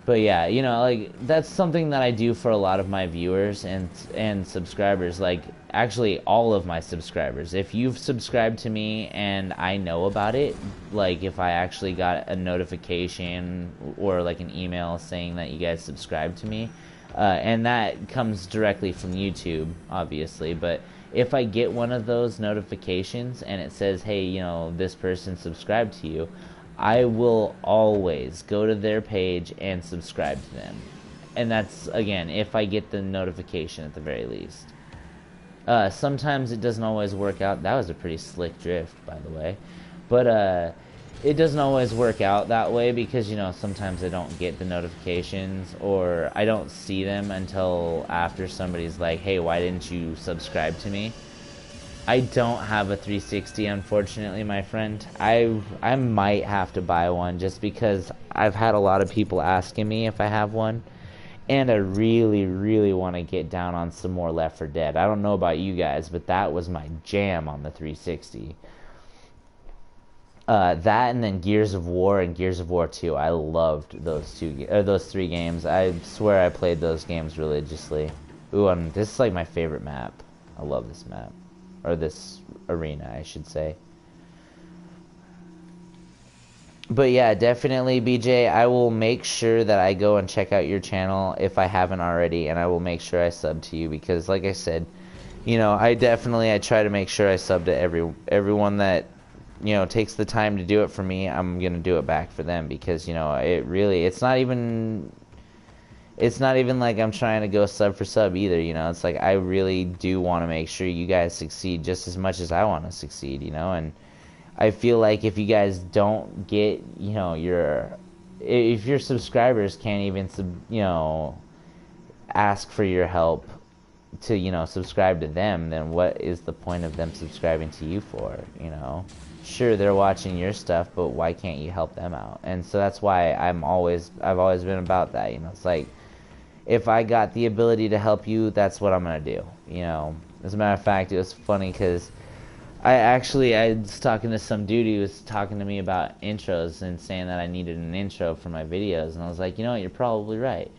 But yeah, you know, like, that's something that I do for a lot of my viewers and subscribers. Like, actually, all of my subscribers. If you've subscribed to me and I know about it, like, if I actually got a notification or, like, an email saying that you guys subscribed to me, and that comes directly from YouTube, obviously, but if I get one of those notifications and it says, hey, you know, this person subscribed to you, I will always go to their page and subscribe to them. And that's, again, if I get the notification at the very least. Sometimes it doesn't always work out. That was a pretty slick drift, by the way. But it doesn't always work out that way because, you know, sometimes I don't get the notifications or I don't see them until after somebody's like, hey, why didn't you subscribe to me? I don't have a 360, unfortunately, my friend. I might have to buy one just because I've had a lot of people asking me if I have one. And I really, really want to get down on some more Left 4 Dead. I don't know about you guys, but that was my jam on the 360. That and then Gears of War and Gears of War 2. I loved those those 3 games. I swear I played those games religiously. Ooh, and this is like my favorite map. I love this map. Or this arena, I should say. But yeah, definitely, BJ, I will make sure that I go and check out your channel if I haven't already, and I will make sure I sub to you because, like I said, you know, I try to make sure I sub to everyone that, you know, takes the time to do it for me. I'm gonna do it back for them because, you know, it's not even like I'm trying to go sub for sub either, you know. It's like I really do want to make sure you guys succeed just as much as I want to succeed, you know. And I feel like if you guys don't get, you know, if your subscribers can't even, you know, ask for your help to, you know, subscribe to them, then what is the point of them subscribing to you for, you know? Sure, they're watching your stuff, but why can't you help them out? And so that's why I've always been about that, you know. It's like, if I got the ability to help you, that's what I'm going to do, you know. As a matter of fact, it was funny because I was talking to some dude who was talking to me about intros and saying that I needed an intro for my videos, and I was like, you know what, you're probably right.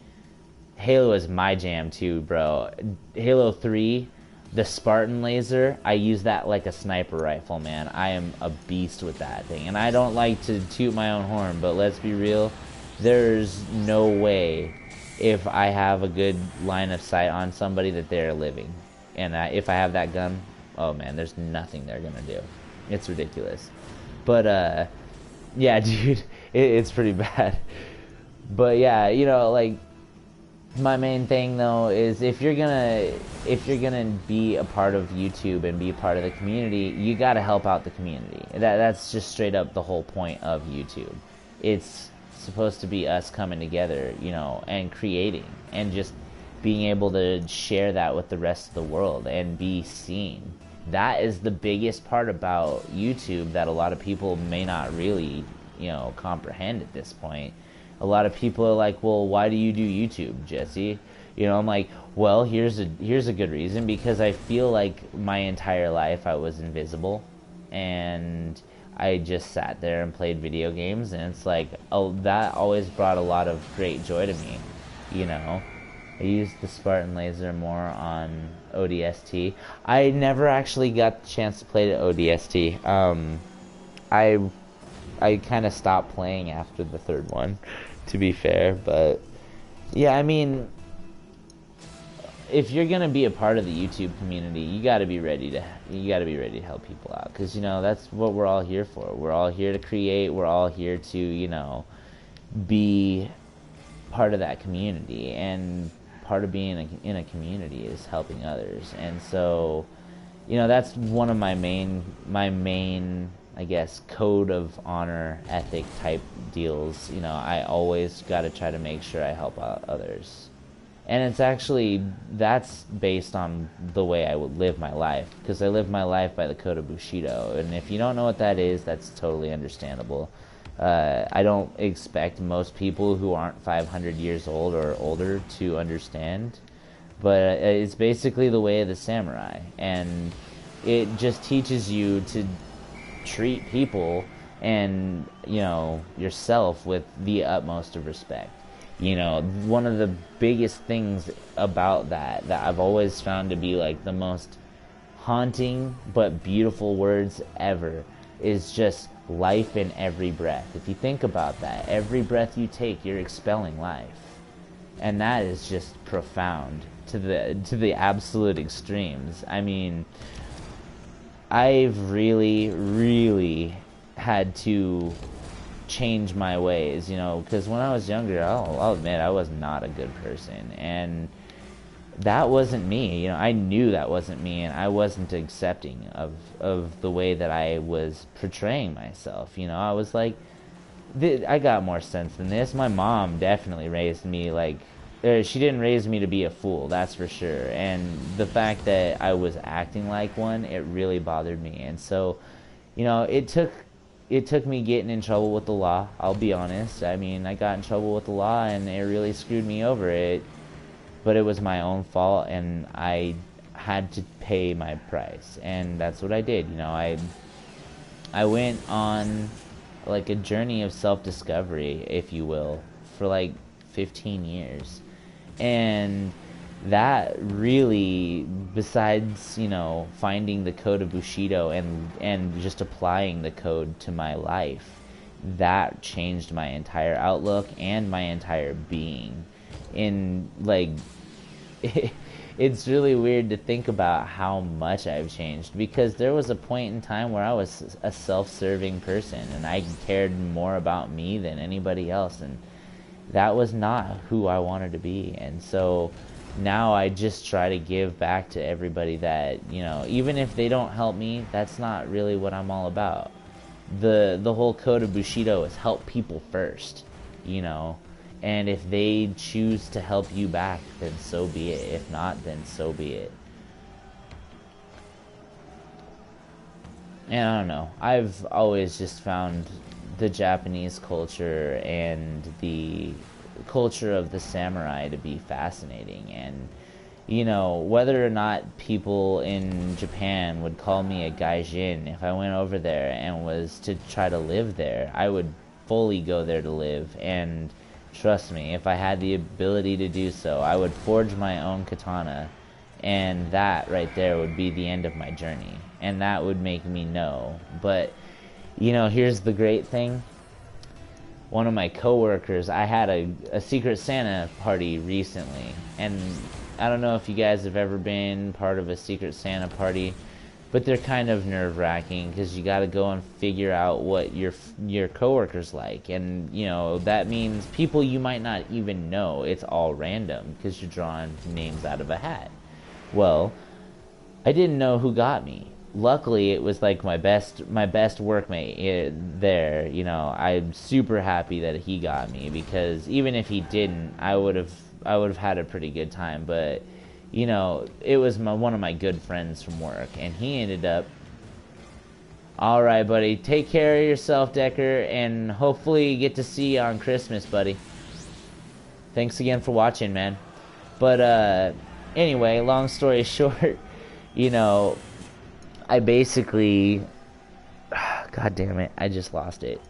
Halo is my jam too, bro. Halo 3, the Spartan laser, I use that like a sniper rifle, man. I am a beast with that thing. And I don't like to toot my own horn, but let's be real, there's no way if I have a good line of sight on somebody that they're living. And if I have that gun, oh man, there's nothing they're gonna do. It's ridiculous. But yeah, dude, it's pretty bad. But yeah, you know, like, my main thing though is if you're gonna be a part of YouTube and be a part of the community, you gotta help out the community. That's just straight up the whole point of YouTube. It's supposed to be us coming together, you know, and creating and just being able to share that with the rest of the world and be seen. That is the biggest part about YouTube that a lot of people may not really, you know, comprehend at this point. A lot of people are like, well, why do you do YouTube, Jesse? You know, I'm like, well, here's a good reason, because I feel like my entire life I was invisible and I just sat there and played video games, and it's like, oh, that always brought a lot of great joy to me, you know. I used the Spartan laser more on ODST. I never actually got the chance to play the ODST. I kind of stopped playing after the 3rd one, to be fair, but yeah, I mean, if you're gonna be a part of the YouTube community, you gotta be ready to help people out, because, you know, that's what we're all here for. We're all here to create. We're all here to, you know, be part of that community, and part of being in a community is helping others. And so, you know, that's one of my main, I guess, code of honor ethic type deals. You know, I always got to try to make sure I help out others. And it's actually, that's based on the way I would live my life, because I live my life by the code of Bushido. And if you don't know what that is, that's totally understandable. I don't expect most people who aren't 500 years old or older to understand, but it's basically the way of the samurai, and it just teaches you to treat people and, you know, yourself with the utmost of respect. You know, one of the biggest things about that I've always found to be like the most haunting but beautiful words ever is just life in every breath. If you think about that, every breath you take, you're expelling life. And that is just profound to the absolute extremes. I mean, I've really had to change my ways, you know, because when I was younger, I'll admit I was not a good person, and that wasn't me. You know, I knew that wasn't me, and I wasn't accepting of the way that I was portraying myself. You know, I was like, I got more sense than this. My mom definitely raised me like, she didn't raise me to be a fool, that's for sure. And the fact that I was acting like one, it really bothered me. And so, you know, it took me getting in trouble with the law, I'll be honest. I mean, I got in trouble with the law, and it really screwed me over. But it was my own fault, and I had to pay my price, and that's what I did. You know, I went on like a journey of self-discovery, if you will, for like 15 years. And that really, besides, you know, finding the code of Bushido and just applying the code to my life, that changed my entire outlook and my entire being. In like, it's really weird to think about how much I've changed, because there was a point in time where I was a self-serving person and I cared more about me than anybody else, and that was not who I wanted to be. And so now I just try to give back to everybody that, you know, even if they don't help me, that's not really what I'm all about. The whole code of Bushido is help people first, you know. And if they choose to help you back, then so be it. If not, then so be it. And I don't know. I've always just found the Japanese culture and the culture of the samurai to be fascinating. And, you know, whether or not people in Japan would call me a gaijin, if I went over there and was to try to live there, I would fully go there to live. And trust me, if I had the ability to do so, I would forge my own katana, and that right there would be the end of my journey. And that would make me know. But, you know, here's the great thing. One of my coworkers, I had a Secret Santa party recently, and I don't know if you guys have ever been part of a Secret Santa party, but they're kind of nerve-wracking because you got to go and figure out what your coworkers like, and you know that means people you might not even know. It's all random because you're drawing names out of a hat. Well, I didn't know who got me. Luckily, it was like my best workmate there. You know, I'm super happy that he got me, because even if he didn't, I would have had a pretty good time. But you know, it was one of my good friends from work, and he ended up, all right, buddy, take care of yourself, Decker, and hopefully get to see you on Christmas, buddy. Thanks again for watching, man. But anyway, long story short, you know, I basically, god damn it, I just lost it.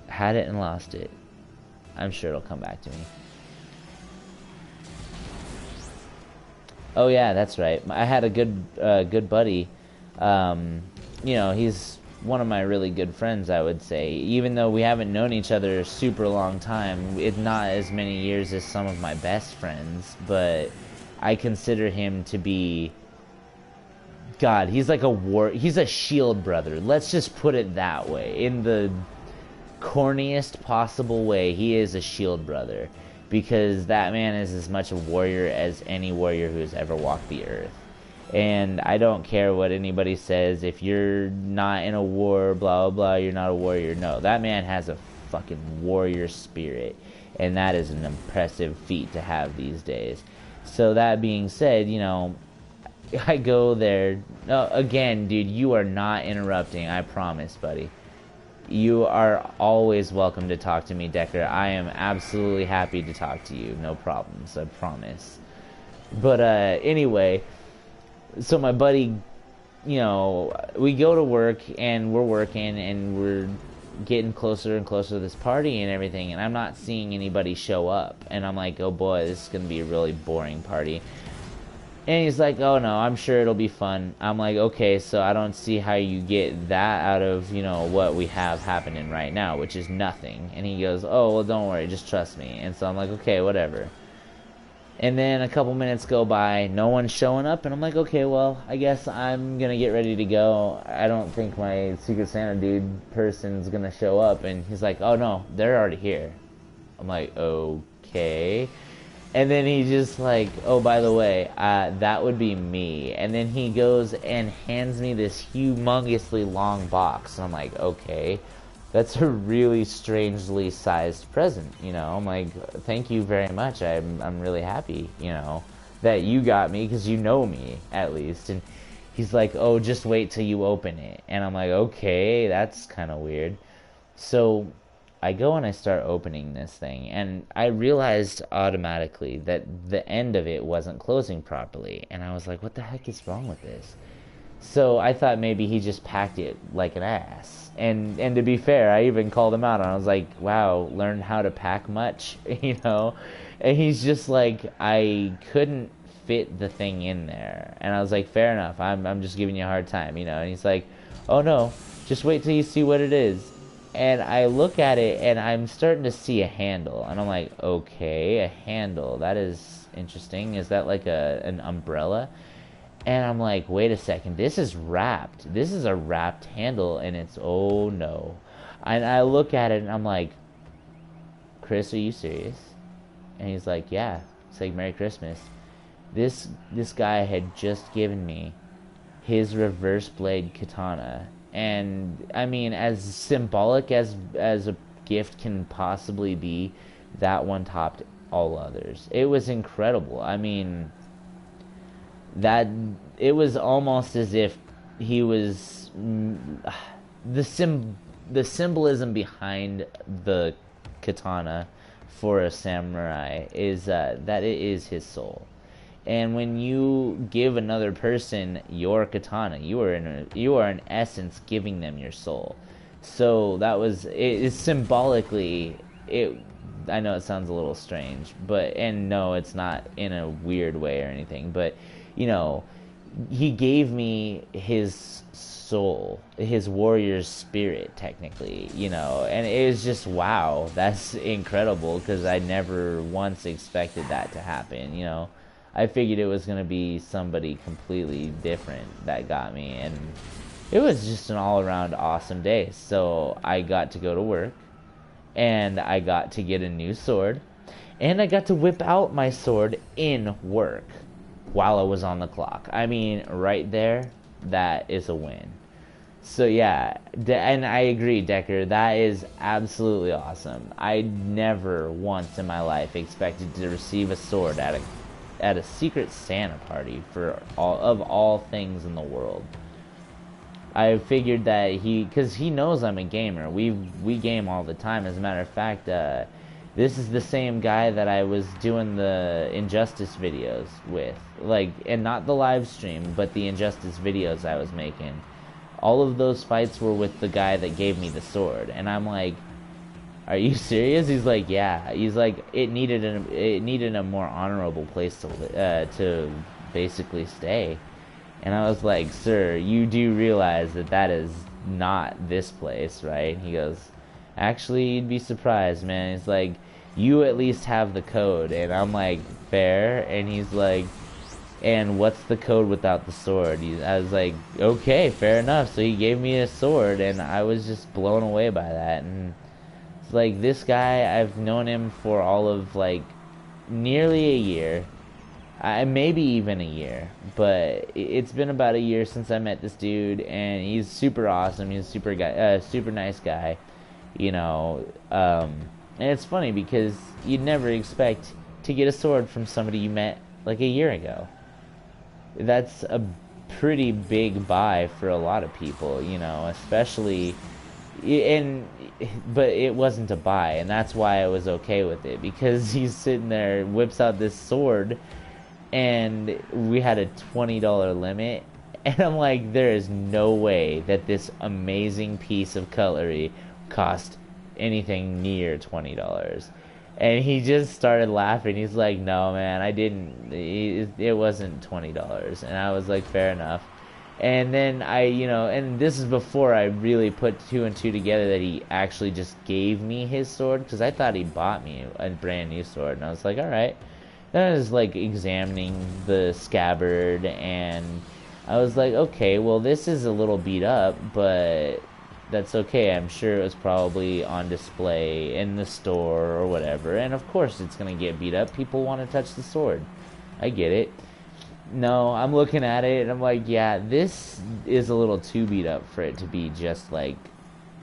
Had it and lost it. I'm sure it'll come back to me. Oh yeah, that's right. I had a good buddy. You know, he's one of my really good friends, I would say. Even though we haven't known each other a super long time, it's not as many years as some of my best friends, but I consider him to be, God, he's like he's a shield brother. Let's just put it that way. In the corniest possible way, he is a shield brother. Because that man is as much a warrior as any warrior who has ever walked the earth. And I don't care what anybody says. If you're not in a war, blah, blah, blah, you're not a warrior. No, that man has a fucking warrior spirit. And that is an impressive feat to have these days. So that being said, you know, I go there. Again, dude, you are not interrupting. I promise, buddy. You are always welcome to talk to me, Decker. I am absolutely happy to talk to you. No problems, I promise. But anyway, so my buddy, you know, we go to work and we're working and we're getting closer and closer to this party and everything, and I'm not seeing anybody show up. And I'm like, oh boy, this is going to be a really boring party. And he's like, oh no, I'm sure it'll be fun. I'm like, okay, so I don't see how you get that out of, you know, what we have happening right now, which is nothing. And he goes, oh, well, don't worry, just trust me. And so I'm like, okay, whatever. And then a couple minutes go by, no one's showing up, and I'm like, okay, well, I guess I'm gonna get ready to go. I don't think my Secret Santa dude person's gonna show up. And he's like, oh no, they're already here. I'm like, okay. And then he just like, oh, by the way, that would be me. And then he goes and hands me this humongously long box. And I'm like, okay, that's a really strangely sized present, you know. I'm like, thank you very much. I'm really happy, you know, that you got me because you know me, at least. And he's like, oh, just wait till you open it. And I'm like, okay, that's kind of weird. So I go and I start opening this thing, and I realized automatically that the end of it wasn't closing properly, and I was like, what the heck is wrong with this? So I thought maybe he just packed it like an ass. And to be fair, I even called him out, and I was like, wow, learn how to pack much, you know? And he's just like, I couldn't fit the thing in there. And I was like, fair enough, I'm just giving you a hard time, you know? And he's like, oh no, just wait till you see what it is. And I look at it, and I'm starting to see a handle. And I'm like, okay, a handle. That is interesting. Is that like an umbrella? And I'm like, wait a second. This is wrapped. This is a wrapped handle, and it's, oh no. And I look at it, and I'm like, Chris, are you serious? And he's like, yeah. It's like, Merry Christmas. This guy had just given me his reverse blade katana. And I mean, as symbolic as a gift can possibly be, that one topped all others. It was incredible. I mean, that it was almost as if he was the symbolism behind the katana for a samurai is that it is his soul. And when you give another person your katana, you are in essence giving them your soul. So that was it. Is symbolically it. I know it sounds a little strange, and no, it's not in a weird way or anything. But you know, he gave me his soul, his warrior's spirit, technically. You know, and it was just wow. That's incredible because I never once expected that to happen. You know. I figured it was going to be somebody completely different that got me, and it was just an all-around awesome day. So I got to go to work, and I got to get a new sword, and I got to whip out my sword in work while I was on the clock. I mean, right there, that is a win. So yeah, and I agree, Decker, that is absolutely awesome. I never once in my life expected to receive a sword at a Secret Santa party for all things in the world. I figured that because he knows I'm a gamer. We game all the time. As a matter of fact, this is the same guy that I was doing the Injustice videos with, and not the live stream, but the Injustice videos I was making. All of those fights were with the guy that gave me the sword, and I'm like, are you serious? He's like, yeah. He's like, it needed a more honorable place to basically stay. And I was like, sir, you do realize that is not this place, right? He goes, actually, you'd be surprised, man. He's like, you at least have the code. And I'm like, fair. And he's like, and what's the code without the sword? I was like, okay, fair enough. So he gave me a sword, and I was just blown away by that. And like, this guy, I've known him for all of nearly a year, maybe even a year, but it's been about a year since I met this dude, and he's super awesome. He's a super nice guy, you know. And it's funny because you'd never expect to get a sword from somebody you met like a year ago. That's a pretty big buy for a lot of people, you know, especially but it wasn't a buy, and that's why I was okay with it, because he's sitting there, whips out this sword, and we had a $20 limit, and I'm like, there is no way that this amazing piece of cutlery cost anything near $20. And he just started laughing. He's like, no, man, I didn't. It wasn't $20. And I was like, fair enough. And then and this is before I really put two and two together that he actually just gave me his sword, because I thought he bought me a brand new sword. And I was like, all right. Then I was like examining the scabbard, and I was like, okay, well, this is a little beat up, but that's okay. I'm sure it was probably on display in the store or whatever. And of course it's going to get beat up. People want to touch the sword. I get it. No, I'm looking at it and I'm like, yeah, this is a little too beat up for it to be just like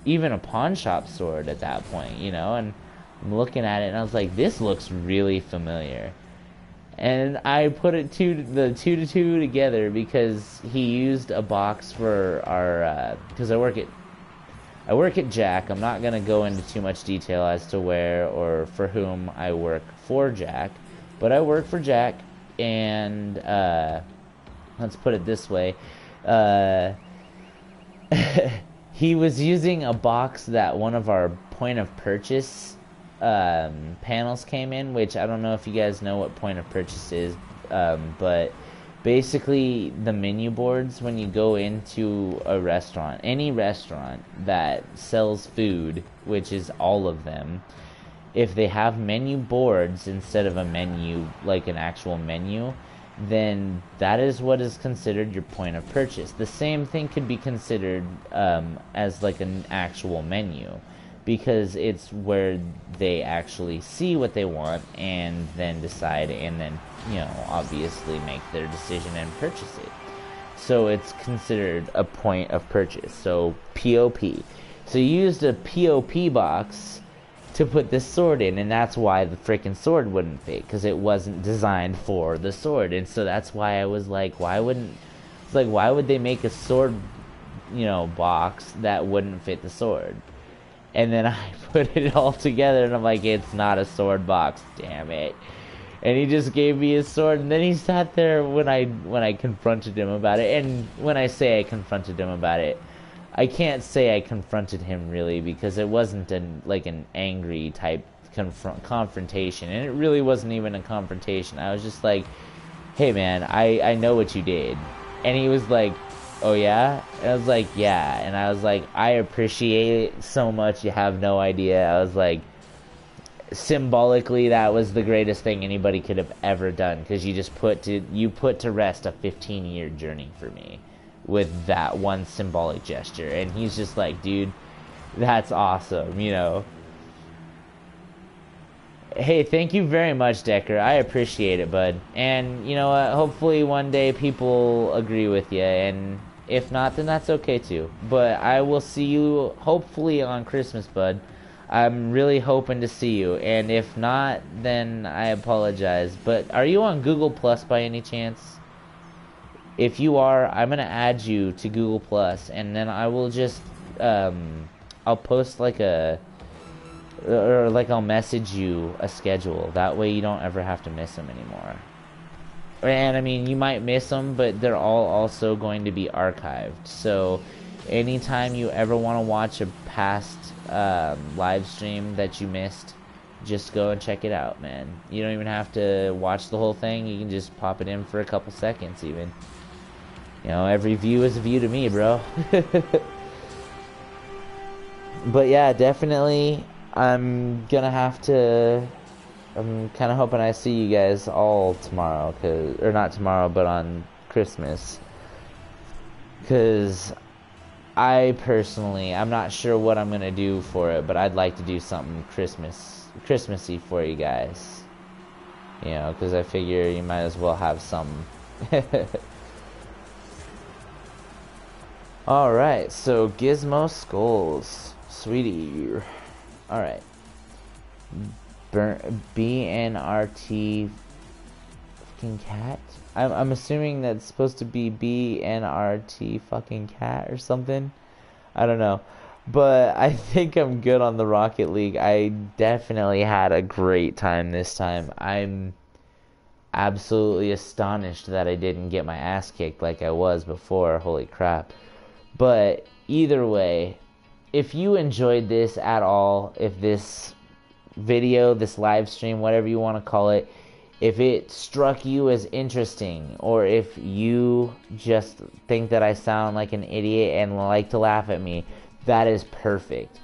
even a pawn shop sword at that point, And I'm looking at it and I was like, this looks really familiar. And I put the two to two together because he used a box for our, because I work at Jack. I'm not going to go into too much detail as to where or for whom I work for Jack, but I work for Jack. And let's put it this way, he was using a box that one of our point of purchase panels came in, which I don't know if you guys know what point of purchase is, but basically the menu boards when you go into a restaurant, any restaurant that sells food, which is all of them, if they have menu boards instead of a menu, like an actual menu, then that is what is considered your point of purchase. The same thing could be considered as like an actual menu, because it's where they actually see what they want and then decide and then, obviously make their decision and purchase it. So it's considered a point of purchase. So POP. So you used a POP box to put this sword in, and that's why the freaking sword wouldn't fit, because it wasn't designed for the sword. And so that's why I was like, why would they make a sword box that wouldn't fit the sword? And then I put it all together and I'm like, it's not a sword box, damn it. And he just gave me his sword, and then he sat there when I confronted him about it. And when I say I confronted him about it, I can't say I confronted him really, because it wasn't an angry type confrontation, and it really wasn't even a confrontation. I was just like, hey man, I know what you did. And he was like, oh yeah? And I was like, yeah. And I was like, I appreciate it so much, you have no idea. I was like, symbolically, that was the greatest thing anybody could have ever done, because you just put to rest a 15-year journey for me with that one symbolic gesture. And he's just like, dude, that's awesome, Hey, thank you very much, Decker. I appreciate it, bud. And you know what, hopefully one day people agree with you, and if not, then that's okay too. But I will see you hopefully on Christmas, bud. I'm really hoping to see you, and if not, then I apologize. But are you on Google Plus by any chance? If you are, I'm going to add you to Google Plus, and then I will just, I'll post I'll message you a schedule. That way you don't ever have to miss them anymore. And I mean, you might miss them, but they're all also going to be archived. So anytime you ever want to watch a past live stream that you missed, just go and check it out, man. You don't even have to watch the whole thing. You can just pop it in for a couple seconds even. Every view is a view to me, bro. But yeah, definitely, I'm kind of hoping I see you guys all tomorrow, or not tomorrow, but on Christmas. Because I personally, I'm not sure what I'm going to do for it, but I'd like to do something Christmassy for you guys. Because I figure you might as well have some. Alright, so Gizmo Skulls. Sweetie. Alright. BNRT fucking cat? I'm assuming that's supposed to be BNRT fucking cat or something. I don't know. But I think I'm good on the Rocket League. I definitely had a great time this time. I'm absolutely astonished that I didn't get my ass kicked like I was before. Holy crap. But either way, if you enjoyed this at all, if this video, this live stream, whatever you want to call it, if it struck you as interesting, or if you just think that I sound like an idiot and like to laugh at me, that is perfect.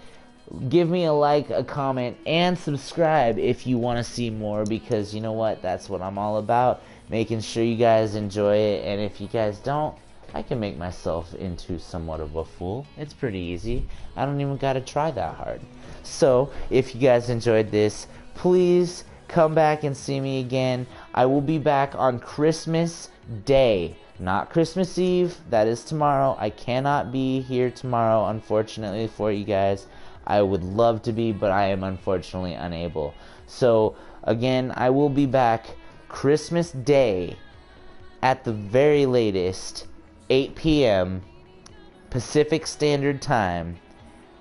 Give me a like, a comment, and subscribe if you want to see more, because you know what? That's what I'm all about. Making sure you guys enjoy it, and if you guys don't, I can make myself into somewhat of a fool. It's pretty easy. I don't even gotta try that hard. So, if you guys enjoyed this, please come back and see me again. I will be back on Christmas Day. Not Christmas Eve. That is tomorrow. I cannot be here tomorrow, unfortunately, for you guys. I would love to be, but I am unfortunately unable. So, again, I will be back Christmas Day at the very latest, 8 p.m. Pacific Standard Time,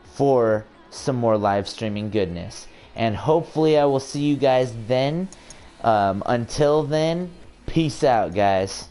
for some more live streaming goodness. And hopefully I will see you guys then. Until then, peace out, guys.